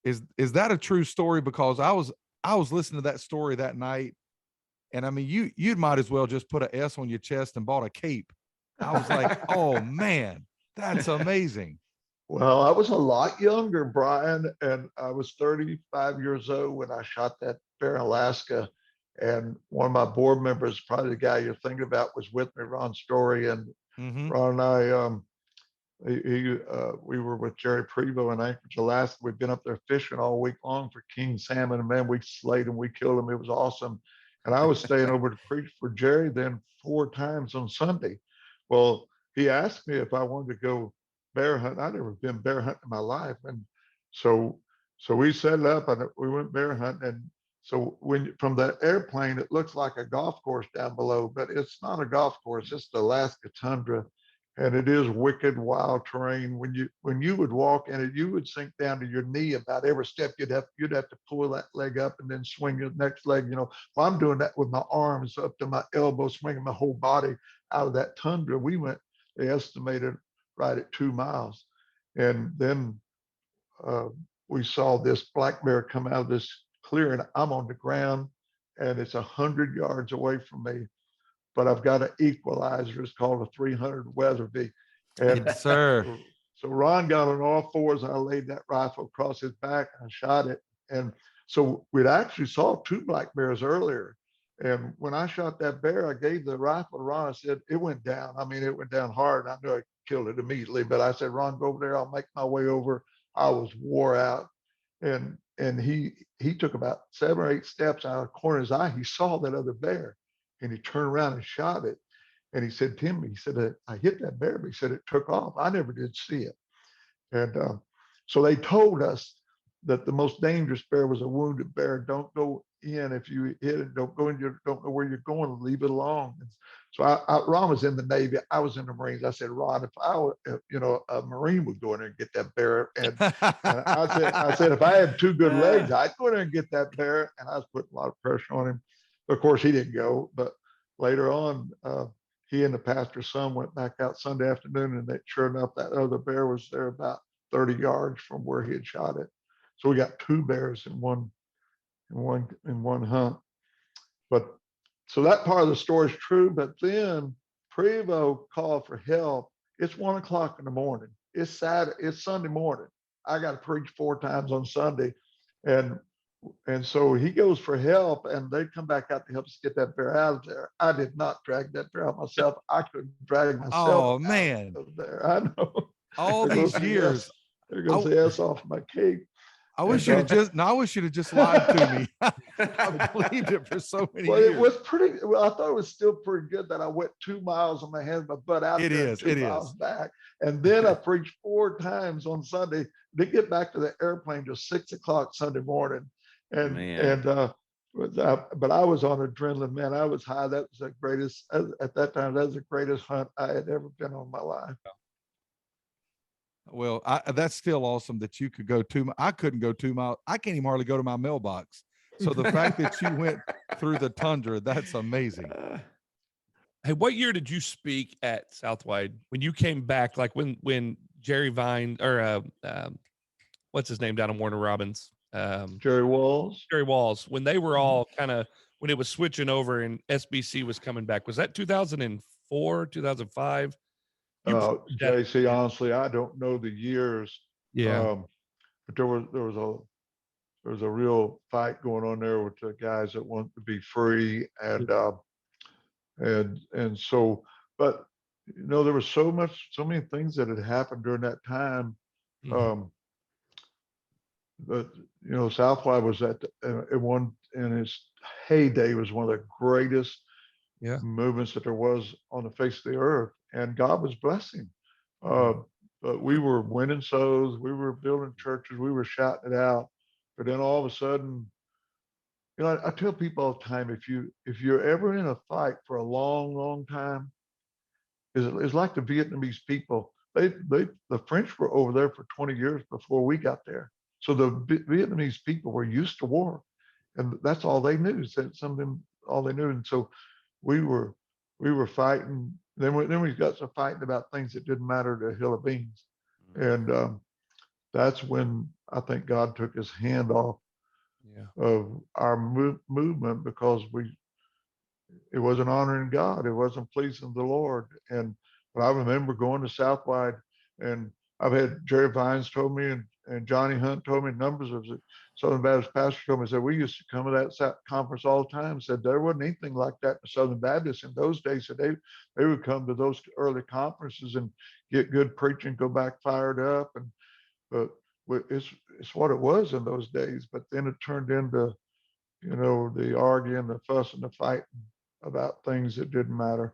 Is that a true story? Because I was listening to that story that night, and I mean, you might as well just put an S on your chest and bought a cape. I was like, oh man, that's amazing. Well, I was a lot younger, Brian, and I was 35 years old when I shot that bear in Alaska. And one of my board members, probably the guy you're thinking about, was with me, Ron Story. And Ron and I, we were with Jerry Prevost in Anchorage, Alaska. We've been up there fishing all week long for king salmon, and man, we slayed them, we killed them. It was awesome. And I was staying over to preach for Jerry then 4 times on Sunday. Well, he asked me if I wanted to go bear hunting. I'd never been bear hunting in my life, and so we set it up and we went bear hunting. And so when from that airplane, it looks like a golf course down below, but it's not a golf course. It's the Alaska tundra. And it is wicked, wild terrain. When you would walk in it, you would sink down to your knee about every step. You'd have to pull that leg up and then swing your next leg. Well, I'm doing that with my arms up to my elbow, swinging my whole body out of that tundra. We went, they estimated, right at 2 miles, and then we saw this black bear come out of this clearing. I'm on the ground, and it's 100 yards away from me. But I've got an equalizer. It's called a 300 Weatherby. And yes, sir. So Ron got on all fours. I laid that rifle across his back and I shot it. And so we'd actually saw 2 black bears earlier. And when I shot that bear, I gave the rifle to Ron. I said, it went down. I mean, it went down hard. I knew I killed it immediately. But I said, Ron, go over there. I'll make my way over. I was wore out. And he took about 7 or 8 steps out of the corner of his eye. He saw that other bear. and he turned around and shot it. And he said, Tim, he said, I hit that bear, but he said it took off. I never did see it. And so they told us that the most dangerous bear was a wounded bear. Don't go in if you hit it. Don't go in. You don't know where you're going. Leave it alone. So Ron was in the Navy. I was in the Marines. I said, Ron, if I were, a Marine would go in there and get that bear. And I said, if I had two good legs, I'd go in there and get that bear. And I was putting a lot of pressure on him. Of course, he didn't go. But later on, he and the pastor's son went back out Sunday afternoon, and sure enough, that other bear was there about 30 yards from where he had shot it. So we got two bears in one hunt. But so that part of the story is true. But then Prevo called for help. It's 1 o'clock in the morning. It's Saturday. It's Sunday morning. I got to preach 4 times on Sunday, and so he goes for help, and they come back out to help us get that bear out of there. I did not drag that bear out myself. I couldn't drag myself. Oh man, out of there. I know. All these years. There goes the S off my cape. I wish you'd have just lied to me. I believed it for so many years. It was pretty. Well, I thought it was still pretty good that I went 2 miles on my hands, my butt out. It is. 2 miles back, and then I preached 4 times on Sunday. To get back to the airplane till 6 o'clock Sunday morning, but I was on adrenaline, man. I was high. That was the greatest at that time. That was the greatest hunt I had ever been on in my life. Well, that's still awesome that you could go 2 miles. I couldn't go 2 miles. I can't even hardly go to my mailbox. So the fact that you went through the tundra, that's amazing. Hey, what year did you speak at Southwide when you came back? Like when Jerry Vine or what's his name down in Warner Robins? Jerry Walls. Jerry Walls. When they were all when it was switching over and SBC was coming back, was that 2004, 2005? JC, honestly, I don't know the years. Yeah. But there was a real fight going on there with the guys that want to be free, and so, but there was so many things that had happened during that time. But Southwide was in its heyday, was one of the greatest movements that there was on the face of the earth, and God was blessing. But we were winning souls, we were building churches, we were shouting it out. But then all of a sudden, I tell people all the time, if you're ever in a fight for a long, long time, it's like the Vietnamese people. The French were over there for 20 years before we got there. So the Vietnamese people were used to war, and that's all they knew. All they knew. And so we were fighting. Then we got to fighting about things that didn't matter to a hill of beans. And that's when I think God took his hand off of our movement, because it wasn't honoring God. It wasn't pleasing the Lord. But I remember going to Southwide, and I've had Jerry Vines told me, and Johnny Hunt told me, numbers of Southern Baptist pastors told me, said, we used to come to that conference all the time. Said there wasn't anything like that in Southern Baptists in those days. So they would come to those early conferences and get good preaching, go back fired up. But it's what it was in those days. But then it turned into, the arguing, the fuss, and the fighting about things that didn't matter.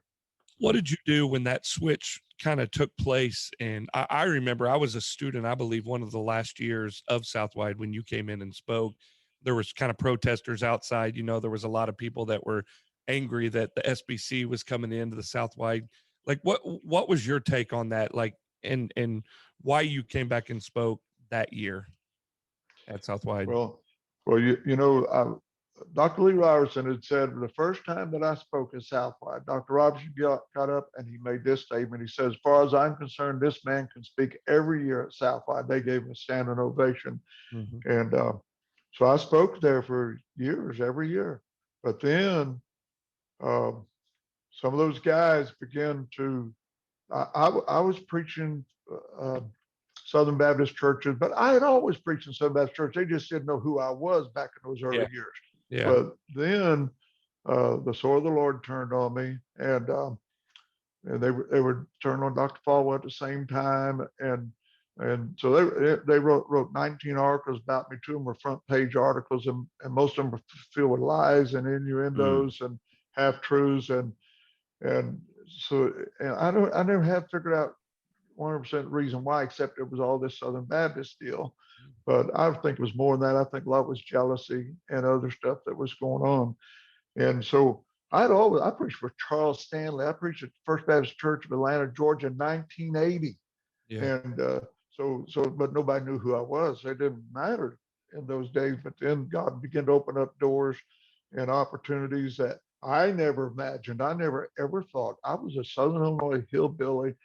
What did you do when that switch kind of took place? And I remember I was a student, I believe one of the last years of Southwide when you came in and spoke. There was kind of protesters outside. There was a lot of people that were angry that the SBC was coming into the Southwide. Like, what was your take on that? Like, and why you came back and spoke that year at Southwide? Well, Dr. Lee Robertson had said the first time that I spoke at Southwide, Dr. Robertson got up and he made this statement. He said, as far as I'm concerned, this man can speak every year at Southwide. They gave him a standing ovation. And so I spoke there for years, every year. But then some of those guys began to, I was preaching Southern Baptist churches, but I had always preached in Southern Baptist church. They just didn't know who I was back in those early years. Yeah. But then the sword of the Lord turned on me, and they would turn on Dr. Falwell at the same time, and so they wrote 19 articles about me. 2 of them were front page articles, and most of them were filled with lies and innuendos and half truths, and so and I never have figured out 100% reason why, except it was all this Southern Baptist deal. But I think it was more than that. I think a lot was jealousy and other stuff that was going on. And so I preached for Charles Stanley. I preached at First Baptist Church of Atlanta, Georgia in 1980. Yeah. And but nobody knew who I was. It didn't matter in those days. But then God began to open up doors and opportunities that I never imagined. I never ever thought. I was a Southern Illinois hillbilly,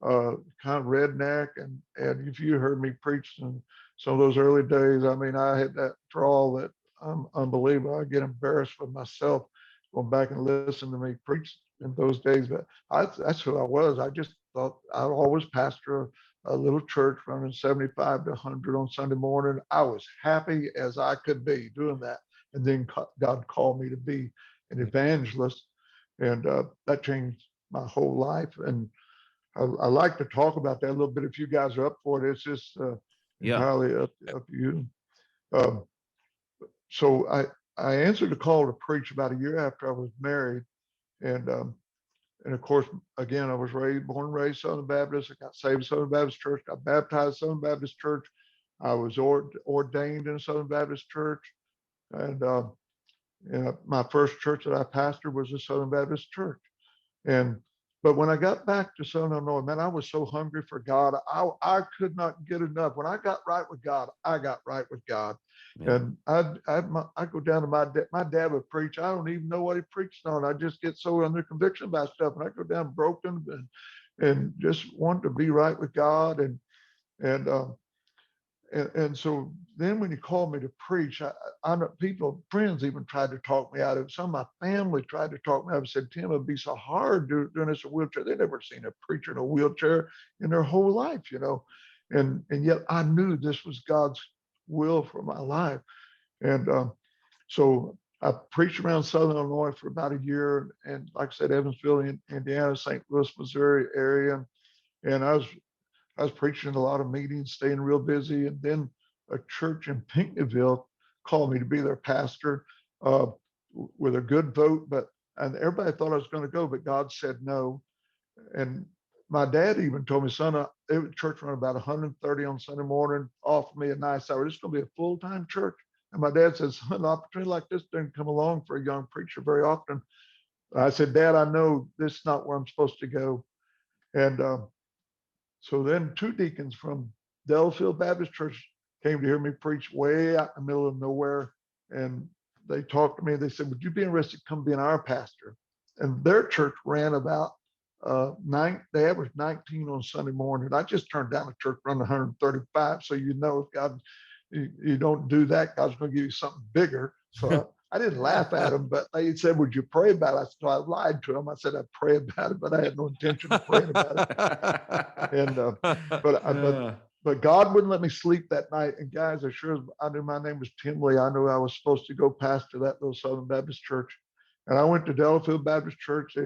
kind of redneck. And if you heard me preach in some of those early days, I mean, I had that drawl that I'm unbelievable. I get embarrassed with myself going back and listen to me preach in those days. But that's who I was. I just thought I'd always pastor a little church running 75 to 100 on Sunday morning. I was happy as I could be doing that. And then God called me to be an evangelist, and that changed my whole life. And I like to talk about that a little bit if you guys are up for it. It's just entirely up to you. Um, so I answered the call to preach about a year after I was married, and of course, again, I was born and raised Southern Baptist. I got saved at Southern Baptist Church, got baptized at Southern Baptist Church. I was ordained in a Southern Baptist Church, and my first church that I pastored was a Southern Baptist Church. But when I got back to Southern Illinois, man, I was so hungry for God. I could not get enough. When I got right with God, I got right with God. Yeah. And I go down to my dad would preach. I don't even know what he preached on. I just get so under conviction about stuff. And I go down broken and just want to be right with God. And so then when he called me to preach, I know friends even tried to talk me out of it. Some of my family tried to talk me out of it. Said, Tim, it'd be so hard doing this in a wheelchair. They'd never seen a preacher in a wheelchair in their whole life, and yet I knew this was God's will for my life. And so I preached around Southern Illinois for about a year. And like I said, Evansville, Indiana, St. Louis, Missouri area. And I was preaching in a lot of meetings, staying real busy. And then a church in Pinckneyville called me to be their pastor with a good vote. And everybody thought I was going to go, but God said no. And my dad even told me, son, church run about 130 on Sunday morning, offered me a nice salary. This is going to be a full-time church. And my dad says, son, an opportunity like this doesn't come along for a young preacher very often. I said, Dad, I know this is not where I'm supposed to go. And so then two deacons from Delafield Baptist Church came to hear me preach way out in the middle of nowhere. And they talked to me. They said, would you be interested to come being our pastor? And their church ran about they averaged 19 on Sunday morning. I just turned down a church run 135. So if God, you don't do that, God's going to give you something bigger. So I didn't laugh at them, but they said, would you pray about it? So I lied to them. I said, I'd pray about it, but I had no intention of praying about it. And but God wouldn't let me sleep that night. And guys, as sure as I knew my name was Tim Lee, I knew I was supposed to go pastor that little Southern Baptist church. And I went to Delafield Baptist Church.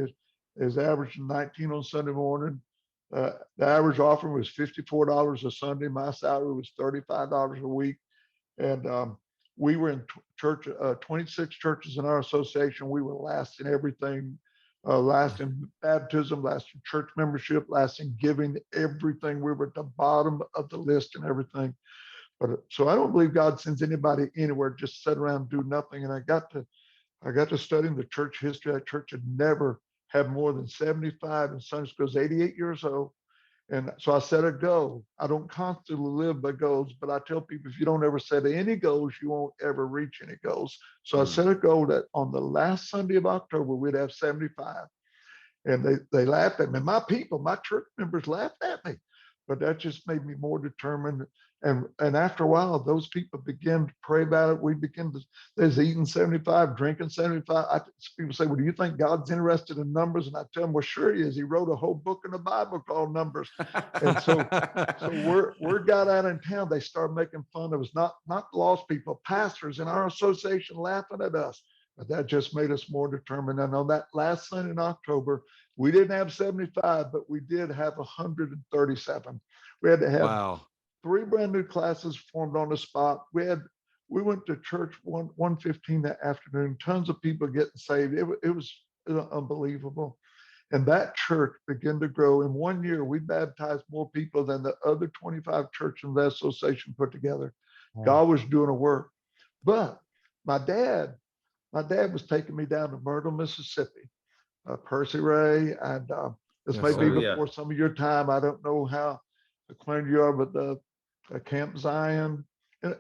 Is averaging 19 on Sunday morning. The average offering was $54 a Sunday. My salary was $35 a week. And we were in church, 26 churches in our association. We were last in everything, last in baptism, last in church membership, last in giving, everything. We were at the bottom of the list and everything. But so I don't believe God sends anybody anywhere, just sit around and do nothing. And I got to studying the church history. That church had never had more than 75 in Sunday school. I was 88 years old. And so I set a goal. I don't constantly live by goals, but I tell people, if you don't ever set any goals, you won't ever reach any goals. So I set a goal that on the last Sunday of October, we'd have 75. And they laughed at me. My church members laughed at me, but that just made me more determined. And after a while, those people began to pray about it. We began to, there's eating 75, drinking 75. People say, well, do you think God's interested in numbers? And I tell them, well, sure he is. He wrote a whole book in the Bible called Numbers. And so word got out in town. They started making fun of us, not lost people, pastors in our association laughing at us. But that just made us more determined. And on that last Sunday in October, we didn't have 75, but we did have 137. We had to have 3 brand new classes formed on the spot. We went to church 1:15 that afternoon. Tons of people getting saved. It was unbelievable. And that church began to grow. In 1 year, we baptized more people than the other 25 churches in the association put together. God was doing a work. But my dad was taking me down to Myrtle, Mississippi. Percy Ray, and this Yes, may sir. be Yeah. before some of your time. I don't know how acquainted you are with the Camp Zion. And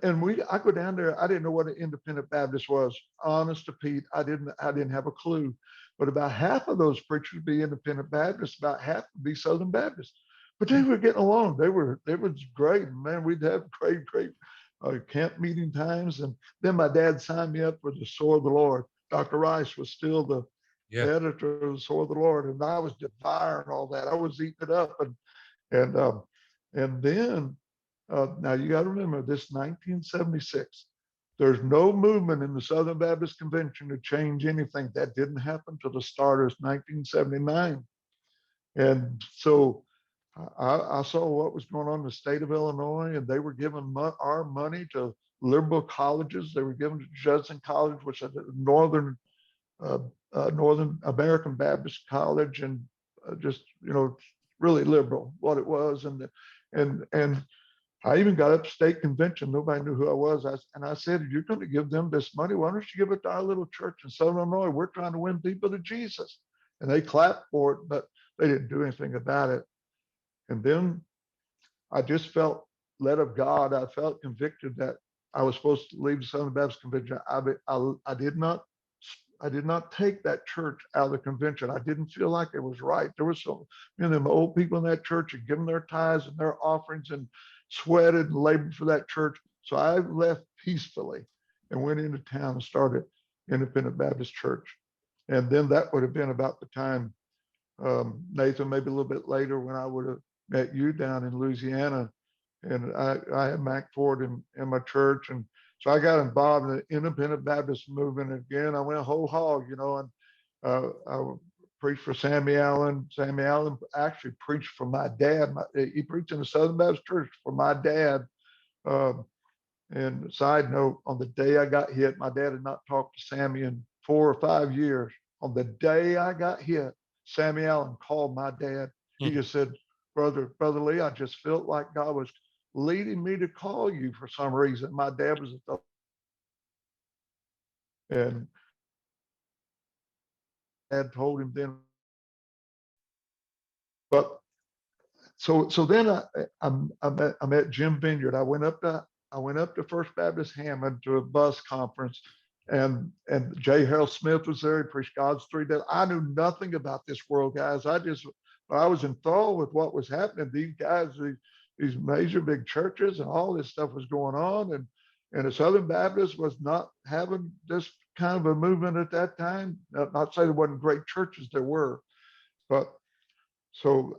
I go down there. I didn't know what an independent Baptist was. Honest to Pete, I didn't have a clue. But about half of those preachers would be independent Baptists, about half would be Southern Baptists. But they were getting along. They was great. Man, we'd have great camp meeting times. And then my dad signed me up for the Sword of the Lord. Dr. Rice was still the editor of the Sword of the Lord, and I was devouring all that. I was eating it up, and then now you got to remember this 1976. There's no movement in the Southern Baptist Convention to change anything. That didn't happen till the start of 1979. And so I saw what was going on in the state of Illinois, and they were giving our money to liberal colleges. They were giving to Judson College, which is a Northern American Baptist College, and just really liberal what it was. And I even got up to state convention. Nobody knew who I was. I said, "You're going to give them this money. Why don't you give it to our little church in Southern Illinois? We're trying to win people to Jesus." And they clapped for it, but they didn't do anything about it. And then I just felt led of God. I felt convicted that I was supposed to leave the Southern Baptist Convention. I did not take that church out of the convention. I didn't feel like it was right. There was some, them old people in that church had given their tithes and their offerings and sweated and labored for that church. So I left peacefully and went into town and started Independent Baptist Church. And then that would have been about the time, Nathan, maybe a little bit later, when I would have met you down in Louisiana. And I had Mac Ford in my church. And so I got involved in the Independent Baptist movement again. I went whole hog, and I preached for Sammy Allen. Sammy Allen actually preached for my dad. He preached in the Southern Baptist Church for my dad. And side note, on the day I got hit, my dad had not talked to Sammy in 4 or 5 years. On the day I got hit, Sammy Allen called my dad. He just said, Brother Lee, I just felt like God was leading me to call you for some reason. My dad was and Dad told him then. But so then I met Jim Vineyard. I went up to First Baptist Hammond to a bus conference, and J. Harold Smith was there. He preached God's three days. I knew nothing about this world, guys. I was enthralled with what was happening. These guys, these major big churches, and all this stuff was going on, and the Southern Baptist was not having this kind of a movement at that time. Not say there wasn't great churches, there were, but so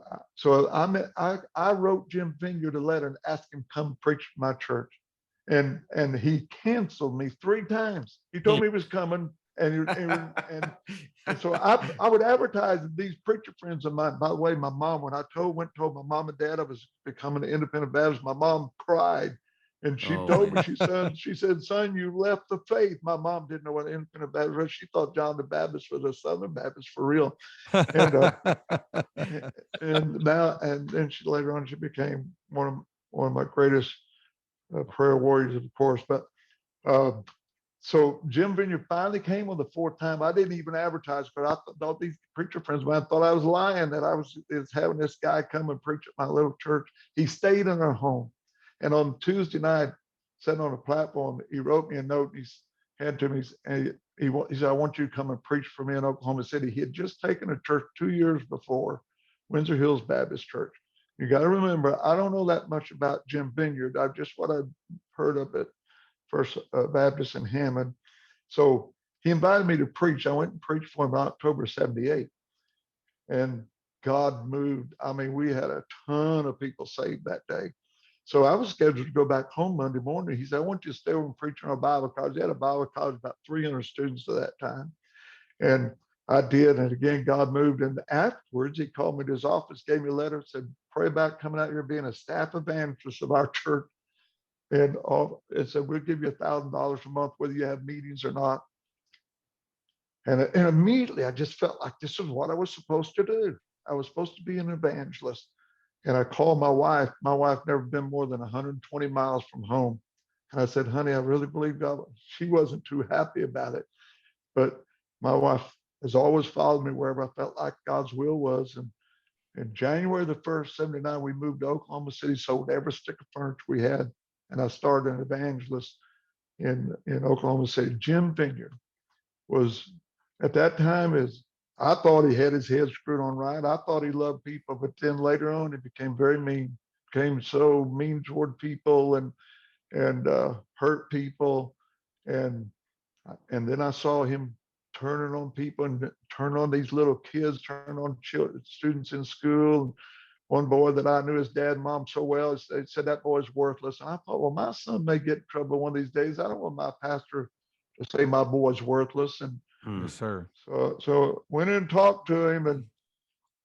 I wrote Jim Vineyard a letter and asked him to come preach my church, and he canceled me 3 times. He told me he was coming, and so I would advertise these preacher friends of mine. By the way, my mom, when I told my mom and dad I was becoming an Independent Baptist, my mom cried. And she told me, she said, son, you left the faith. My mom didn't know what an Independent Baptist was. She thought John the Baptist was a Southern Baptist for real. And then she later on, she became one of my greatest prayer warriors, of course. But so Jim Vineyard finally came on the 4th time. I didn't even advertise, but I thought these preacher friends of mine thought I was lying, that I was having this guy come and preach at my little church. He stayed in our home. And on Tuesday night, sitting on a platform, he wrote me a note. He handed to me, and he said, I want you to come and preach for me in Oklahoma City. He had just taken a church 2 years before, Windsor Hills Baptist Church. You got to remember, I don't know that much about Jim Vineyard. Just what I've heard of it, First Baptist in Hammond. So he invited me to preach. I went and preached for him in October 78. And God moved. I mean, we had a ton of people saved that day. So I was scheduled to go back home Monday morning. He said, I want you to stay over and preach in our Bible college. They had a Bible college, about 300 students at that time. And I did. And again, God moved. And afterwards, he called me to his office, gave me a letter, said, pray about coming out here and being a staff evangelist of our church. And it said, we'll give you $1,000 a month, whether you have meetings or not. And immediately I just felt like this is what I was supposed to do. I was supposed to be an evangelist. And I called my wife. My wife never been more than 120 miles from home. And I said, honey, I really believe God. She wasn't too happy about it. But my wife has always followed me wherever I felt like God's will was. And in January the 1st, 79, we moved to Oklahoma City, sold every stick of furniture we had. And I started an evangelist in Oklahoma City. Jim Vineyard was at that time I thought he had his head screwed on right. I thought he loved people, but then later on, he became very mean, became so mean toward people and hurt people. And then I saw him turning on people and turn on these little kids, turn on children, students in school. One boy that I knew his dad and mom so well, they said that boy's worthless. And I thought, well, my son may get in trouble one of these days. I don't want my pastor to say my boy's worthless. And Yes, sir. so went in and talked to him,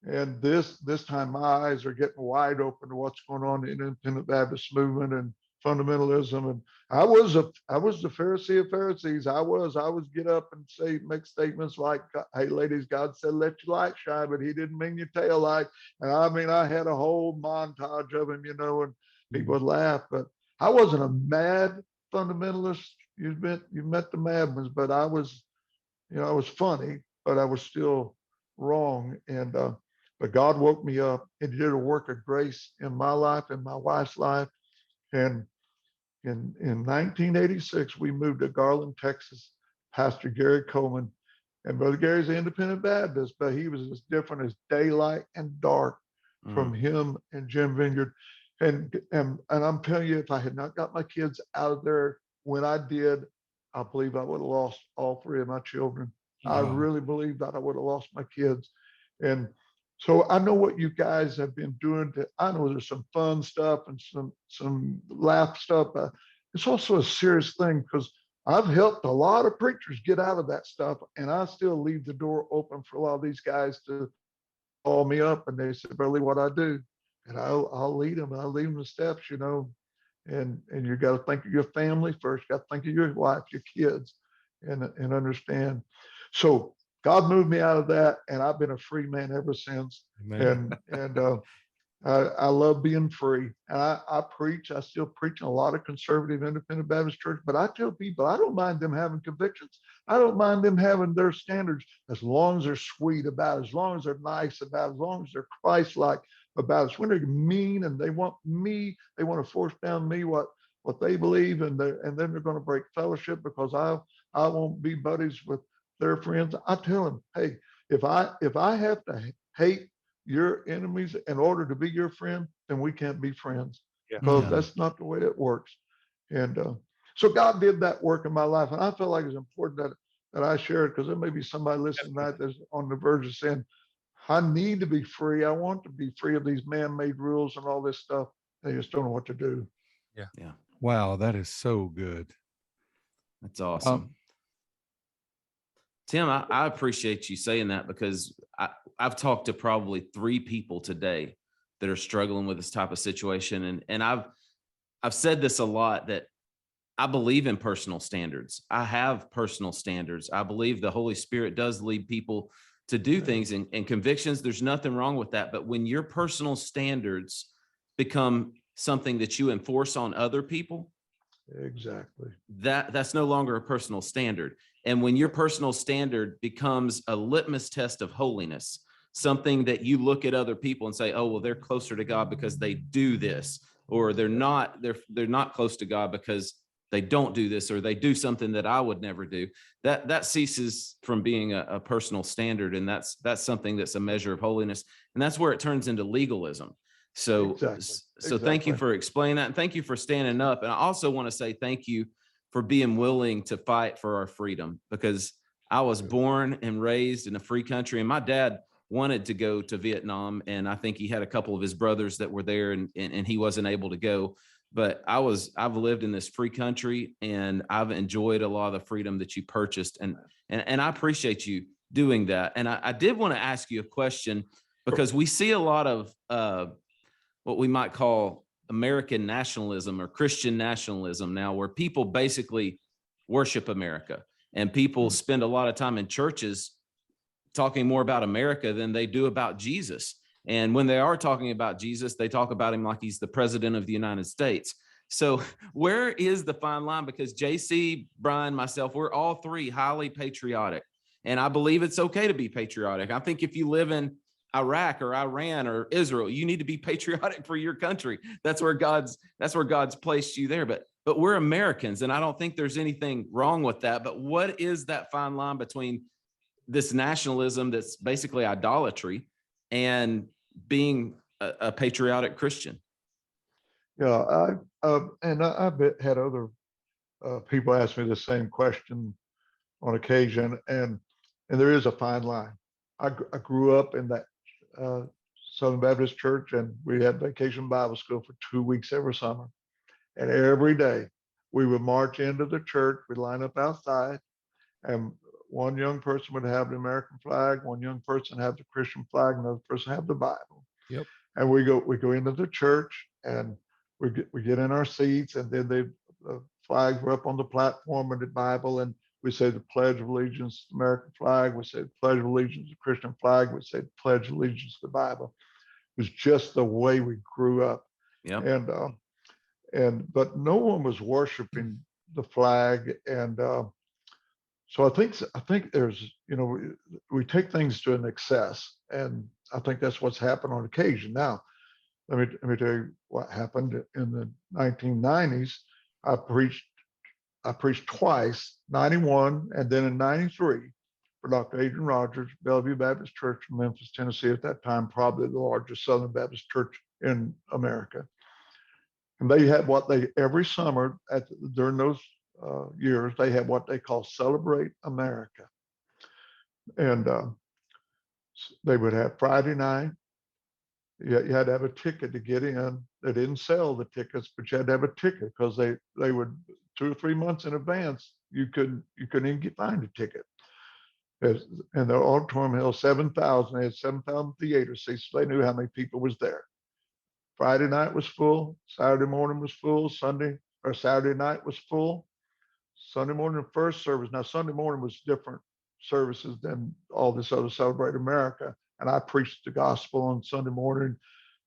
and this time my eyes are getting wide open to what's going on in the independent Baptist movement and fundamentalism. And I was the Pharisee of Pharisees. I would get up and make statements like, hey ladies, God said let your light shine, but he didn't mean your tail light. And I mean, I had a whole montage of him, and people would laugh. But I wasn't a mad fundamentalist. You met the mad ones, but I was, I was funny, but I was still wrong. And but God woke me up and did a work of grace in my life and my wife's life. And in 1986, we moved to Garland, Texas. Pastor Gary Coleman, and Brother Gary's an independent Baptist, but he was as different as daylight and dark from him and Jim Vineyard. And I'm telling you, if I had not got my kids out of there when I did, I believe I would have lost all three of my children. I really believe that I would have lost my kids. And so I know what you guys have been doing. I know there's some fun stuff and some laugh stuff. It's also a serious thing because I've helped a lot of preachers get out of that stuff, and I still leave the door open for a lot of these guys to call me up, and they say, "Brother, what I do?" And I'll lead them, and I'll lead them the steps, And you got to think of your family first. You got to think of your wife, your kids, and understand. So God moved me out of that, and I've been a free man ever since. Amen. And I love being free. And I preach. I still preach in a lot of conservative independent Baptist church. But I tell people I don't mind them having convictions. I don't mind them having their standards as long as they're sweet about it, as long as they're nice about it, as long as they're Christ-like about it. When they're mean and they want to force down me what they believe, and then they're going to break fellowship because I won't be buddies with their friends. I tell them, hey, if I have to hate your enemies in order to be your friend, then we can't be friends, because that's not the way it works. And so God did that work in my life, and I feel like it's important that I share it, because there may be somebody listening tonight that's on the verge of saying, I need to be free. I want to be free of these man-made rules and all this stuff. They just don't know what to do. Yeah. Wow, that is so good. That's awesome. Tim, I appreciate you saying that, because I've talked to probably 3 people today that are struggling with this type of situation. And I've said this a lot, that I believe in personal standards. I have personal standards. I believe the Holy Spirit does lead people to do things, and convictions. There's nothing wrong with that. But when your personal standards become something that you enforce on other people, exactly, that's no longer a personal standard. And when your personal standard becomes a litmus test of holiness, something that you look at other people and say, oh, well, they're closer to God because they do this, or they're not close to God because they don't do this, or they do something that I would never do, that ceases from being a personal standard. And that's something that's a measure of holiness. And that's where it turns into legalism. So, exactly. Thank you for explaining that. And thank you for standing up. And I also want to say thank you for being willing to fight for our freedom, because I was born and raised in a free country, and my dad wanted to go to Vietnam. And I think he had a couple of his brothers that were there, and he wasn't able to go. But I've lived in this free country, and I've enjoyed a lot of the freedom that you purchased. And I appreciate you doing that. And I did want to ask you a question, because we see a lot of what we might call American nationalism or Christian nationalism now, where people basically worship America. And people spend a lot of time in churches talking more about America than they do about Jesus. And when they are talking about Jesus, they talk about him like he's the president of the United States. So where is the fine line? Because JC, Brian, myself, we're all three highly patriotic. And I believe it's okay to be patriotic. I think if you live in Iraq or Iran or Israel, you need to be patriotic for your country. That's where God's placed you there. But we're Americans, and I don't think there's anything wrong with that. But what is that fine line between this nationalism that's basically idolatry and being a patriotic Christian? Yeah, I've had other people ask me the same question on occasion, and there is a fine line. I grew up in that Southern Baptist church, and we had vacation Bible school for 2 weeks every summer. And every day we would march into the church, we'd line up outside, and one young person would have the American flag, one young person have the Christian flag, another person have the Bible. Yep. And we go into the church, and we get in our seats, and then the flags were up on the platform and the Bible, and we say the Pledge of Allegiance to the American flag. We say the Pledge of Allegiance to the Christian flag. We say the Pledge of Allegiance to the Bible. It was just the way we grew up. Yeah. But no one was worshiping the flag, and so I think there's, we take things to an excess, and I think that's what's happened on occasion. Now, let me tell you what happened in the 1990s. I preached twice, 91 and then in 93, for Dr. Adrian Rogers, Bellevue Baptist Church in Memphis, Tennessee, at that time, probably the largest Southern Baptist church in America. And they had every summer during those years, they had what they call Celebrate America. And they would have Friday night. You had to have a ticket to get in. They didn't sell the tickets, but you had to have a ticket, because they would 2 or 3 months in advance, you couldn't even find a ticket. And the auditorium held 7,000. They had 7,000 theater seats, so they knew how many people was there. Friday night was full. Saturday morning was full. Saturday night was full. Sunday morning, first service. Now, Sunday morning was different services than all this other Celebrate America. And I preached the gospel on Sunday morning.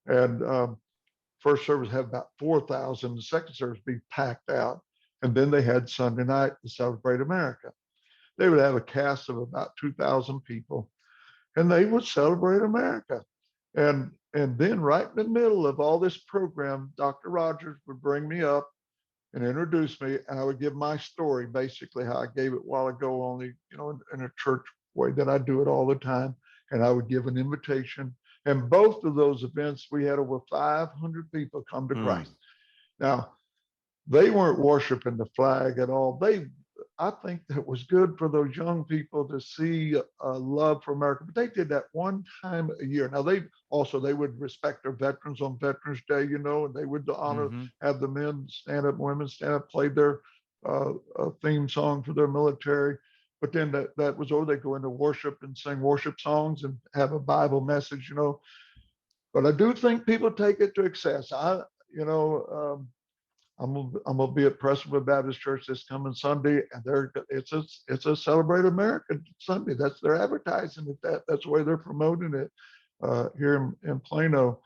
And first service had about 4,000. The second service be packed out. And then they had Sunday night to Celebrate America. They would have a cast of about 2,000 people, and they would celebrate America. And then right in the middle of all this program, Dr. Rogers would bring me up and introduce me, and I would give my story, basically how I gave it a while ago, only, in a church way that I do it all the time. And I would give an invitation. And both of those events, we had over 500 people come to Christ. Now, they weren't worshiping the flag at all. I think that was good for those young people to see a love for America, but they did that one time a year. Now they would respect their veterans on Veterans Day, and they would honor, have the men stand up, women stand up, play their theme song for their military. But then that was over. They go into worship and sing worship songs and have a Bible message, But I do think people take it to excess. I'm gonna be at Prestonwood Baptist Church this coming Sunday, and it's a Celebrate America Sunday. That's their advertising it. That's the way they're promoting it here in Plano.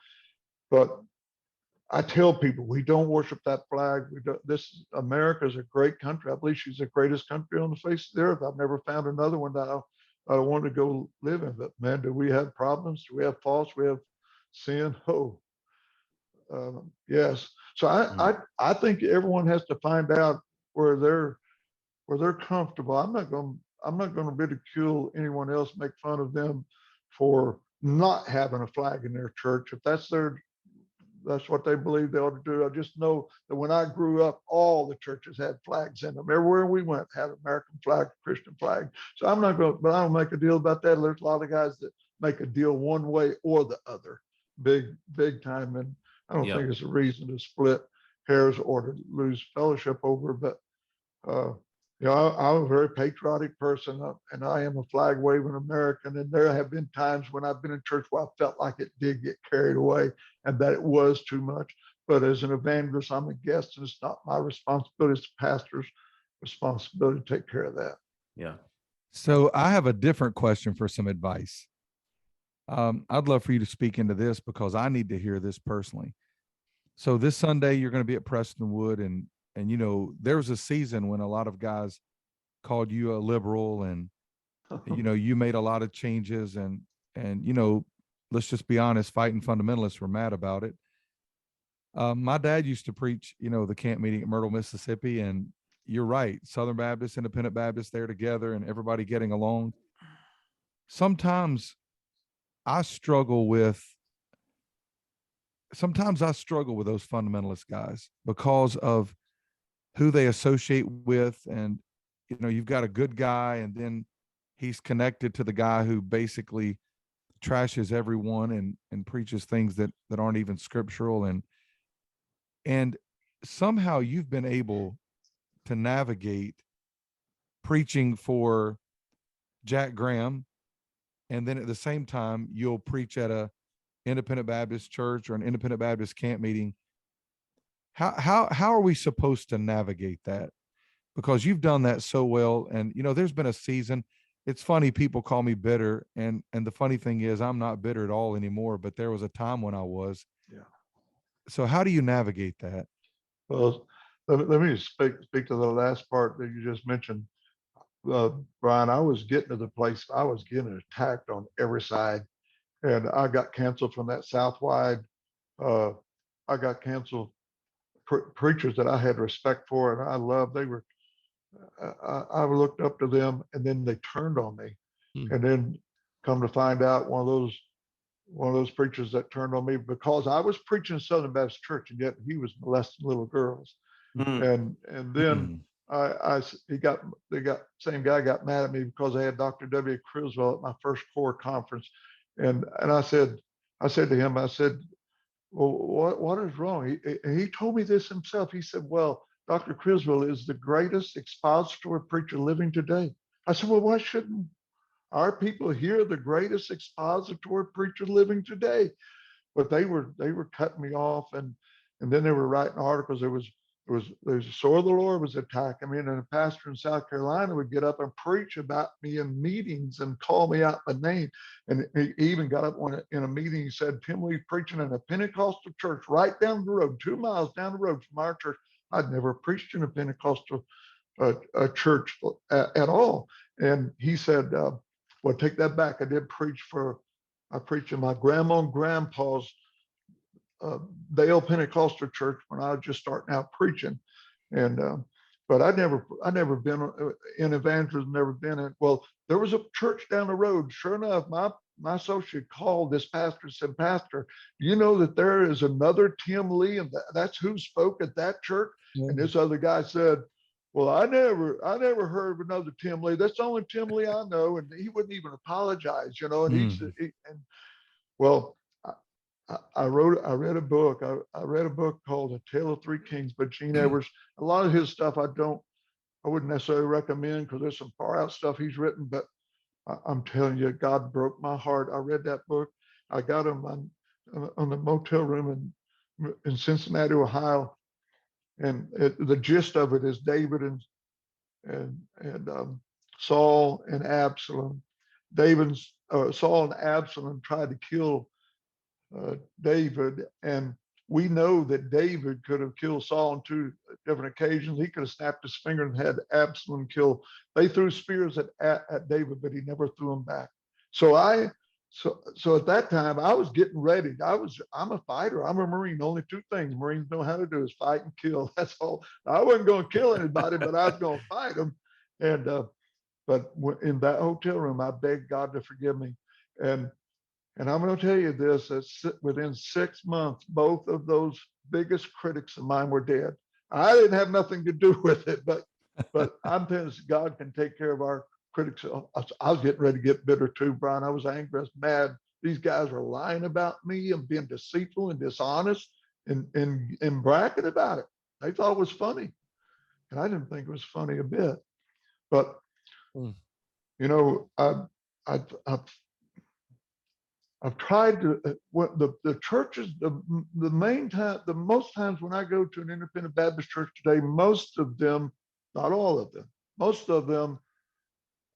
But I tell people, we don't worship that flag. America is a great country. I believe she's the greatest country on the face of the earth. I've never found another one that I want to go live in. But man, do we have problems? Do we have faults? We have sin? Yes. So I think everyone has to find out where they're comfortable. I'm not going to ridicule anyone else, make fun of them for not having a flag in their church. If that's what they believe they ought to do. I just know that when I grew up, all the churches had flags in them. Everywhere we went had American flag, Christian flag. So I'm not going, but I don't make a deal about that. There's a lot of guys that make a deal one way or the other, big time. And I don't think it's a reason to split hairs or to lose fellowship over. But I'm a very patriotic person, and I am a flag waving American. And there have been times when I've been in church where I felt like it did get carried away and that it was too much. But as an evangelist, I'm a guest, and it's not my responsibility. It's the pastor's responsibility to take care of that. Yeah. So I have a different question for some advice. I'd love for you to speak into this because I need to hear this personally. So this Sunday you're going to be at Prestonwood, and you know there was a season when a lot of guys called you a liberal, and you know you made a lot of changes, and you know, let's just be honest, fighting fundamentalists were mad about it. My dad used to preach, you know, the camp meeting at Myrtle, Mississippi, and you're right, Southern Baptist, Independent Baptist, there together and everybody getting along. Sometimes I struggle with sometimes I struggle with those fundamentalist guys because of who they associate with. And, you know, you've got a good guy, and then he's connected to the guy who basically trashes everyone and preaches things that aren't even scriptural. And somehow you've been able to navigate preaching for Jack Graham, and then at the same time you'll preach at a independent Baptist church or an independent Baptist camp meeting. How are we supposed to navigate that? Because you've done that so well. And you know, there's been a season. It's funny, people call me bitter, and the funny thing is I'm not bitter at all anymore, but there was a time when I was. Yeah. So how do you navigate that? Well, let me speak to the last part that you just mentioned. Brian, I was getting to the place, I was getting attacked on every side, and I got canceled from that Southwide. I got canceled. Preachers that I had respect for and I loved, they were, I looked up to them, and then they turned on me. And then come to find out, one of those preachers that turned on me because I was preaching Southern Baptist Church, and yet he was molesting little girls. And then the same guy got mad at me because I had Dr. W. Criswell at my first core conference. And I said to him, I said, well, what is wrong? He told me this himself. He said, well, Dr. Criswell is the greatest expository preacher living today. I said, well, why shouldn't our people hear the greatest expository preacher living today? But they were cutting me off, and then they were writing articles. There was the sword of the Lord was attacking me, and then a pastor in South Carolina would get up and preach about me in meetings and call me out by name. And he even got up in a meeting. He said, Tim Lee's preaching in a Pentecostal church right down the road, 2 miles down the road from our church. I'd never preached in a Pentecostal church at all. And he said, well, take that back. I preached in my grandma and grandpa's Dale Pentecostal church when I was just starting out preaching. And but I never been in evangelism, never been in. Well, there was a church down the road. Sure enough, my associate called this pastor and said, Pastor, do you know that there is another Tim Lee, and that's who spoke at that church? And this other guy said, well, I never heard of another Tim Lee. That's the only Tim Lee I know. And he wouldn't even apologize, you know. And well, I read a book. I read a book called A Tale of Three Kings by Gene Evers. A lot of his stuff I wouldn't necessarily recommend because there's some far out stuff he's written, but I'm telling you, God broke my heart. I read that book. I got him on the motel room in Cincinnati, Ohio. And the gist of it is David and Saul and Absalom. Saul and Absalom tried to kill David, and we know that David could have killed Saul on 2 different occasions. He could have snapped his finger and had Absalom killed. They threw spears at David, but he never threw them back. So at that time I was getting ready. I'm a fighter. I'm a Marine. Only 2 things Marines know how to do is fight and kill. That's all. I wasn't going to kill anybody, but I was going to fight them. And but in that hotel room, I begged God to forgive me. And I'm going to tell you this, that within 6 months, both of those biggest critics of mine were dead. I didn't have nothing to do with it, but I'm telling you, God can take care of our critics. I was getting ready to get bitter too, Brian. I was angry, I was mad. These guys were lying about me and being deceitful and dishonest and bragging about it. They thought it was funny. And I didn't think it was funny a bit. But, you know, I've tried to, the churches, the most times when I go to an independent Baptist church today, most of them, not all of them, most of them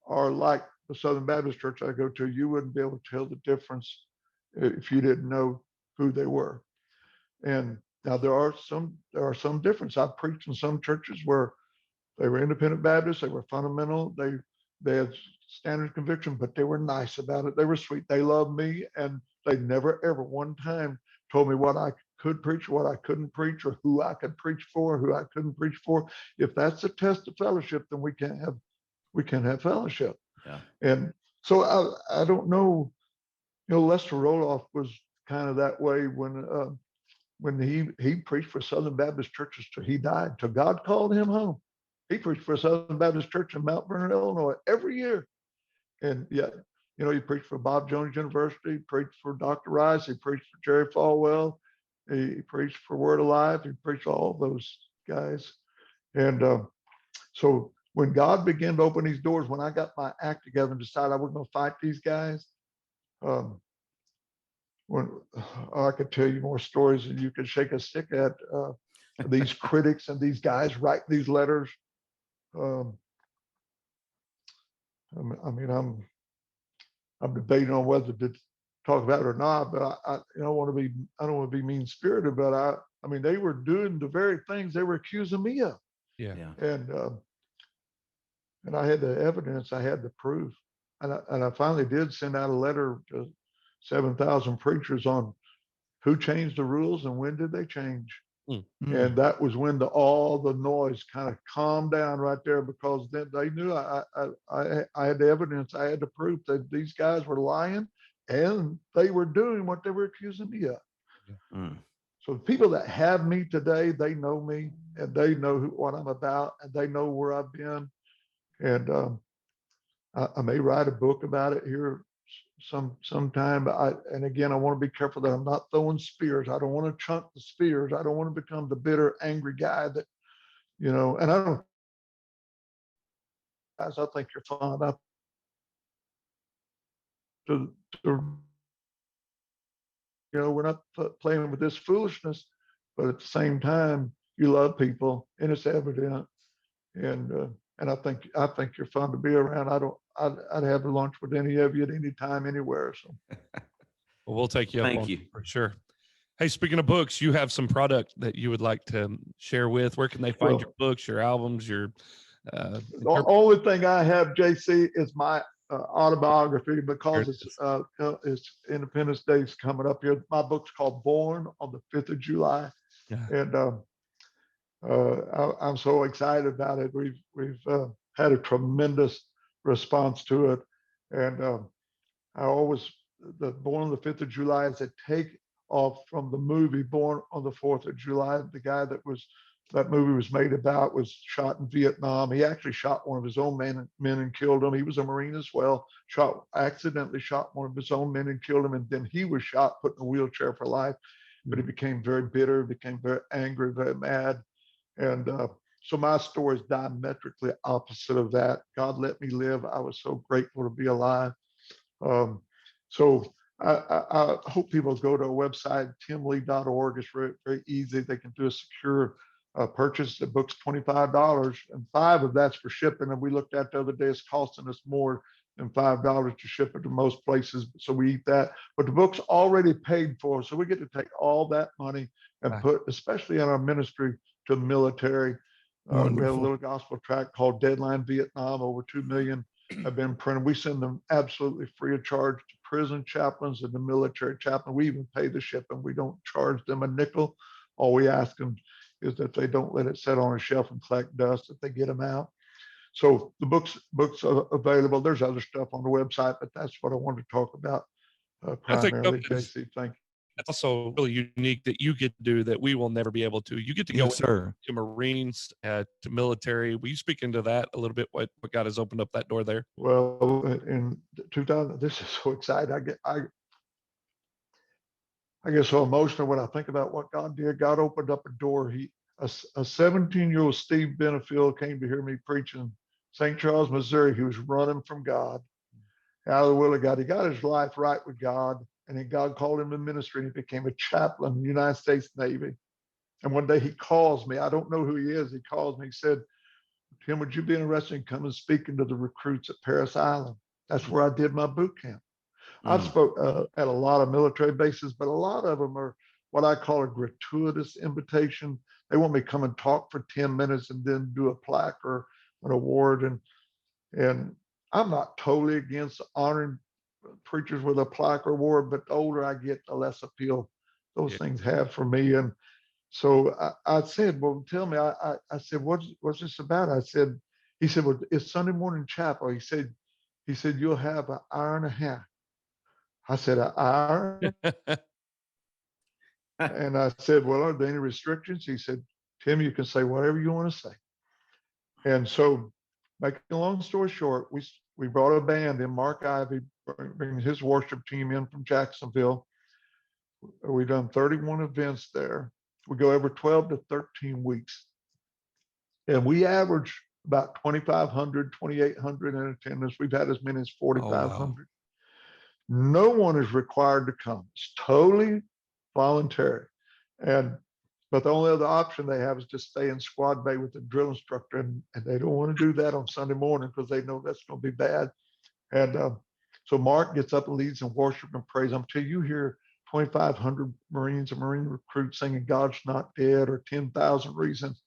are like the Southern Baptist Church I go to. You wouldn't be able to tell the difference if you didn't know who they were. And now there are some difference. I've preached in some churches where they were independent Baptists, they were fundamental, they had standard conviction, but they were nice about it. They were sweet. They loved me, and they never ever one time told me what I could preach, what I couldn't preach, or who I could preach for, who I couldn't preach for. If that's a test of fellowship, then we can't have fellowship. Yeah. And so I don't know. Lester Roloff was kind of that way when he preached for Southern Baptist churches till he died, till God called him home. He preached for a Southern Baptist church in Mount Vernon, Illinois, every year. And yet, he preached for Bob Jones University, he preached for Dr. Rice, he preached for Jerry Falwell, he preached for Word Alive, he preached for all those guys. And so when God began to open these doors, when I got my act together and decided I wasn't going to fight these guys, when I could tell you more stories than you could shake a stick at, these critics and these guys write these letters. I mean, I'm debating on whether to talk about it or not, but I don't want to be mean spirited, but I mean, they were doing the very things they were accusing me of. Yeah. And I had the evidence, I had the proof, and I finally did send out a letter to 7,000 preachers on who changed the rules and when did they change. And that was when all the noise kind of calmed down right there, because then they knew I had the evidence, I had the proof that these guys were lying and they were doing what they were accusing me of. So the people that have me today, they know me and they know what I'm about and they know where I've been. And I may write a book about it here sometime, but and again, I want to be careful that I'm not throwing spears. I don't want to chunk the spears. I don't want to become the bitter, angry guy that, and I don't, guys, I think you're fine. We're not playing with this foolishness, but at the same time, you love people and it's evident. And I think you're fun to be around. I'd have lunch with any of you at any time, anywhere. So Well, we'll take you up Thank on you. for sure. Hey, speaking of books, you have some product that you would like to share with. Where can they find your books, your albums, your the only thing I have, JC, is my autobiography, because it's Independence Day is coming up here. My book's called Born on the 5th of July. Yeah. And I'm so excited about it. We've had a tremendous response to it, and the Born on the 5th of July is a take off from the movie Born on the 4th of July. The guy that movie was made about was shot in Vietnam. He actually shot one of his own men and killed him. He was a Marine as well. Accidentally shot one of his own men and killed him, and then he was shot, put in a wheelchair for life. But he became very bitter, became very angry, very mad. And so my story is diametrically opposite of that. God let me live. I was so grateful to be alive. So I hope people go to our website, timlee.org. It's very, very easy. They can do a secure purchase. The book's $25, and $5 of that's for shipping. And we looked at the other day, it's costing us more than $5 to ship it to most places. So we eat that. But the book's already paid for. So we get to take all that money and put, especially in our ministry, to the military. We have a little gospel tract called Deadline Vietnam. Over 2 million have been printed. We send them absolutely free of charge to prison chaplains and the military chaplain. We even pay the shipping. We don't charge them a nickel. All we ask them is that they don't let it sit on a shelf and collect dust, that they get them out. So the books are available. There's other stuff on the website, but that's what I wanted to talk about primarily. JC, thank you. That's also really unique that you get to do that we will never be able to. You get to go sir. to Marines, to military. Will you speak into that a little bit? What God has opened up that door there? Well, in 2000, this is so exciting. I get so emotional when I think about what God did. God opened up a door. A 17-year-old Steve Benefield came to hear me preach in St. Charles, Missouri. He was running from God, out of the will of God. He got his life right with God. And then God called him to ministry, and he became a chaplain in the United States Navy. And one day he calls me. I don't know who he is. He calls me. He said, Tim, would you be interested in coming speaking to the recruits at Paris Island? That's where I did my boot camp. I've spoke at a lot of military bases, but a lot of them are what I call a gratuitous invitation. They want me to come and talk for 10 minutes and then do a plaque or an award. And I'm not totally against honoring preachers with a plaque or award, but the older I get, the less appeal those things have for me. And so I said, well, tell me, I said, what's this about? He said, well, it's Sunday morning chapel. He said, you'll have an hour and a half. I said, an hour? And I said, well, are there any restrictions? He said, Tim, you can say whatever you want to say. And so, making a long story short, we brought a band in. Mark Ivy bringing his worship team in from Jacksonville. We've done 31 events there. We go every 12 to 13 weeks. And we average about 2,500, 2,800 in attendance. We've had as many as 4,500. Oh, wow. No one is required to come. It's totally voluntary. But the only other option they have is to stay in squad bay with the drill instructor. And they don't want to do that on Sunday morning because they know that's going to be bad. And so Mark gets up and leads in worship and praise. Until you hear 2,500 Marines and Marine recruits singing God's Not Dead or 10,000 Reasons,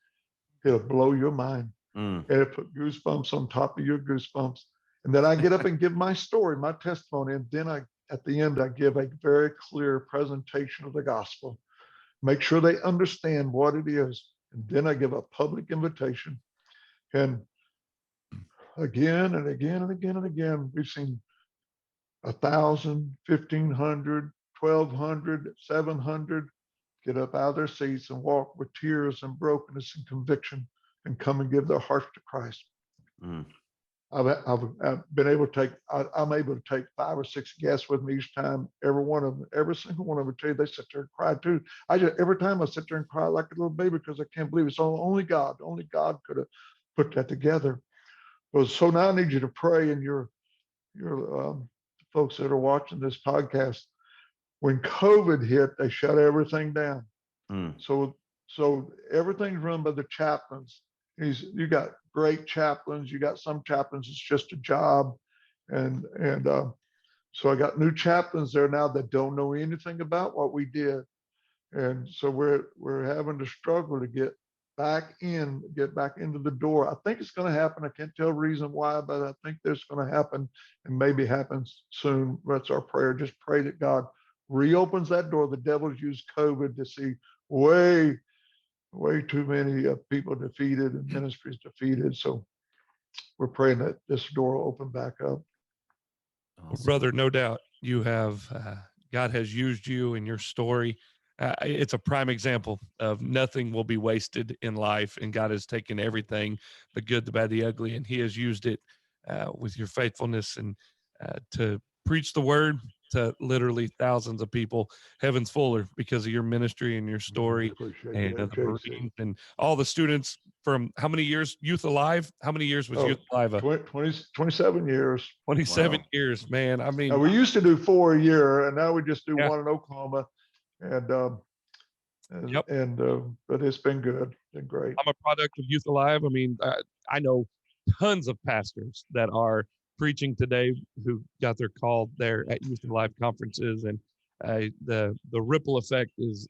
it'll blow your mind. And it put goosebumps on top of your goosebumps. And then I get up and give my story, my testimony. And then at the end, I give a very clear presentation of the gospel. Make sure they understand what it is. And then I give a public invitation. And again and again and again and again, we've seen 1,000, 1,500, 1,200, 700 get up out of their seats and walk with tears and brokenness and conviction and come and give their hearts to Christ. I've been able to take, I'm able to take 5 or 6 guests with me each time. Every single one of them, tell you, they sit there and cry too. Every time I sit there and cry like a little baby because I can't believe it's only God could have put that together. Well, so now I need you to pray, and your folks that are watching this podcast, when COVID hit, they shut everything down. So everything's run by the chaplains. You got great chaplains. You got some chaplains, it's just a job. And so I got new chaplains there now that don't know anything about what we did. And so we're having to struggle to get back into the door. I think it's going to happen. I can't tell the reason why, but I think that's going to happen, and maybe happens soon. That's our prayer. Just pray that God reopens that door. The devil's used COVID to see way too many people defeated and ministries defeated. So we're praying that this door will open back up. Well, brother, no doubt you have, God has used you in your story. It's a prime example of nothing will be wasted in life. And God has taken everything, the good, the bad, the ugly, and he has used it with your faithfulness and to preach the word to literally thousands of people. Heaven's fuller because of your ministry and your story, and the Marines and all the students from how many years? Youth Alive? How many years was Youth Alive? 27 years. 27 years, man. I mean, now, we used to do 4 a year, and now we just do one in Oklahoma. And but it's been good. Been great. I'm a product of Youth Alive. I mean, I know tons of pastors that are preaching today who got their call there at Youth Alive conferences, and the ripple effect is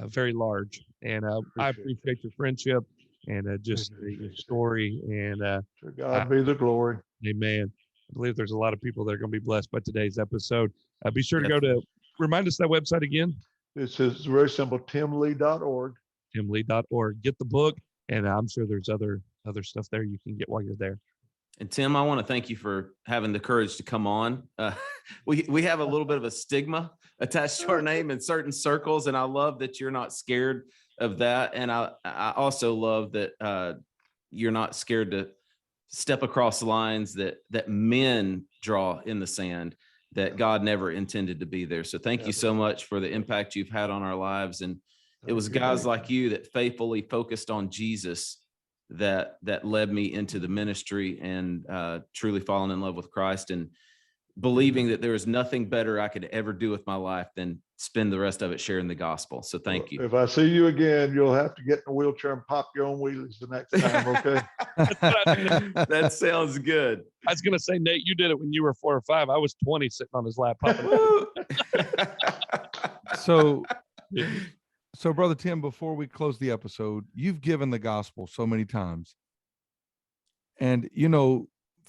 very large. And I appreciate your friendship and just your story. And to God be the glory. Amen. I believe there's a lot of people that are going to be blessed by today's episode. Be sure to go to, remind us that website again. It's very simple, timlee.org. timlee.org. Get the book, and I'm sure there's other stuff there you can get while you're there. And Tim, I want to thank you for having the courage to come on. We have a little bit of a stigma attached to our name in certain circles, and I love that you're not scared of that. And I also love that you're not scared to step across lines that men draw in the sand that God never intended to be there. So thank you so much for the impact you've had on our lives. And it was guys like you that faithfully focused on Jesus that led me into the ministry and truly falling in love with Christ. And believing that there is nothing better I could ever do with my life than spend the rest of it sharing the gospel. So thank you. If I see you again, you'll have to get in a wheelchair and pop your own wheelies the next time, okay? That sounds good. I was going to say, Nate, you did it when you were 4 or 5. I was 20 sitting on his lap. So, Brother Tim, before we close the episode, you've given the gospel so many times. And,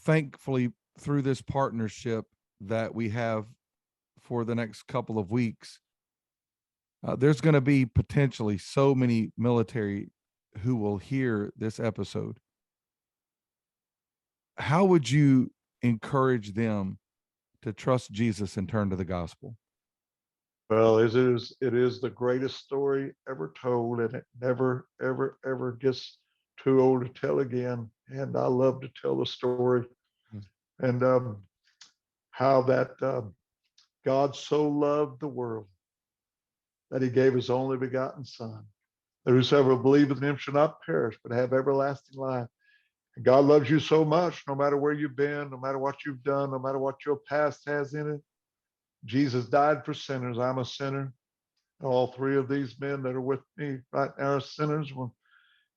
thankfully, through this partnership that we have for the next couple of weeks, there's going to be potentially so many military who will hear this episode. How would you encourage them to trust Jesus and turn to the gospel? Well, it is the greatest story ever told, and it never, ever, ever gets too old to tell again. And I love to tell the story. And how that God so loved the world that he gave his only begotten Son, that whosoever believeth in him shall not perish, but have everlasting life. And God loves you so much, no matter where you've been, no matter what you've done, no matter what your past has in it. Jesus died for sinners. I'm a sinner. All three of these men that are with me right now are sinners,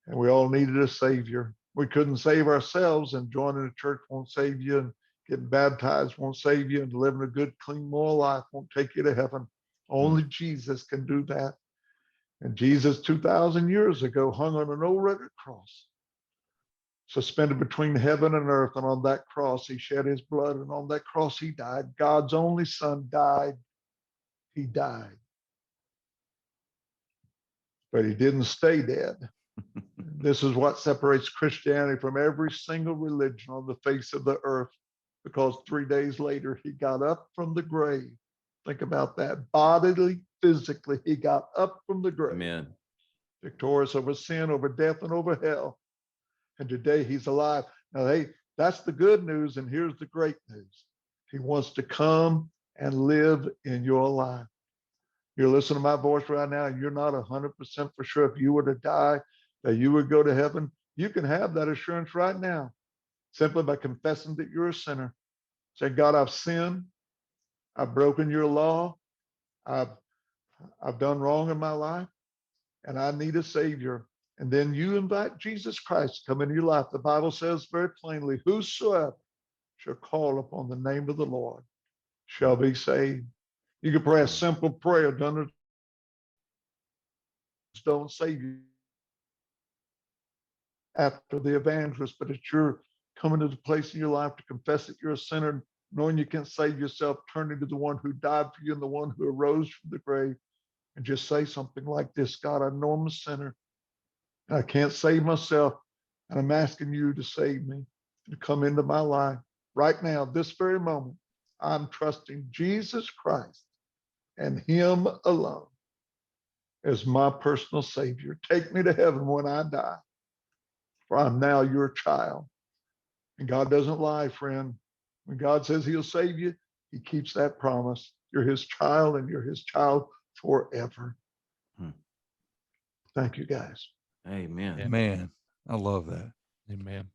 and we all needed a Savior. We couldn't save ourselves, and joining a church won't save you, and getting baptized won't save you, and living a good, clean, moral life won't take you to heaven. Only Jesus can do that. And Jesus, 2,000 years ago, hung on an old rugged cross, suspended between heaven and earth. And on that cross, he shed his blood. And on that cross, he died. God's only Son died. He died. But he didn't stay dead. This is what separates Christianity from every single religion on the face of the earth, because 3 days later, he got up from the grave. Think about that. Bodily, physically, he got up from the grave. Amen. Victorious over sin, over death, and over hell. And today he's alive. Now, hey, that's the good news. And here's the great news. He wants to come and live in your life. You're listening to my voice right now, and you're not 100% for sure if you were to die, that you would go to heaven. You can have that assurance right now, simply by confessing that you're a sinner. Say, God, I've sinned. I've broken your law. I've done wrong in my life, and I need a Savior. And then you invite Jesus Christ to come into your life. The Bible says very plainly, whosoever shall call upon the name of the Lord shall be saved. You can pray a simple prayer done. Don't save you after the evangelist, but it's your coming to the place in your life to confess that you're a sinner, knowing you can't save yourself, turning to the one who died for you and the one who arose from the grave, and just say something like this: God, I know I'm a sinner. I can't save myself, and I'm asking you to save me, to come into my life right now, this very moment. I'm trusting Jesus Christ and him alone as my personal Savior. Take me to heaven when I die, for I'm now your child. And God doesn't lie, friend. When God says he'll save you, he keeps that promise. You're his child, and you're his child forever. Thank you, guys. Amen. Man, I love that. Amen.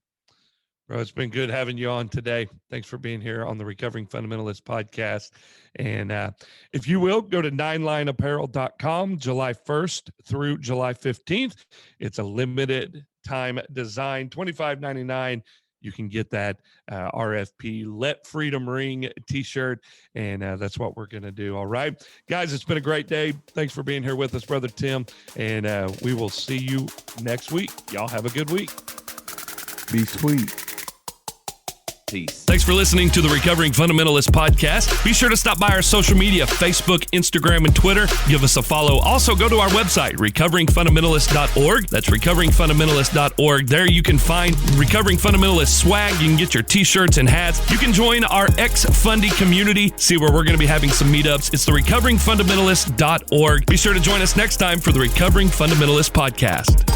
Bro, it's been good having you on today. Thanks for being here on the Recovering Fundamentalist podcast. And if you will, go to 9lineapparel.com, July 1st through July 15th. It's a limited time design, $25.99. You can get that RFP Let Freedom Ring t-shirt, and that's what we're going to do. All right, guys, it's been a great day. Thanks for being here with us, Brother Tim, and we will see you next week. Y'all have a good week. Be sweet. Peace. Thanks for listening to the Recovering Fundamentalist podcast. Be sure to stop by our social media, Facebook, Instagram, and Twitter. Give us a follow. Also, go to our website, recoveringfundamentalist.org. That's recoveringfundamentalist.org. There you can find Recovering Fundamentalist swag. You can get your t-shirts and hats. You can join our ex-Fundy community, see where we're going to be having some meetups. It's the recoveringfundamentalist.org. Be sure to join us next time for the Recovering Fundamentalist podcast.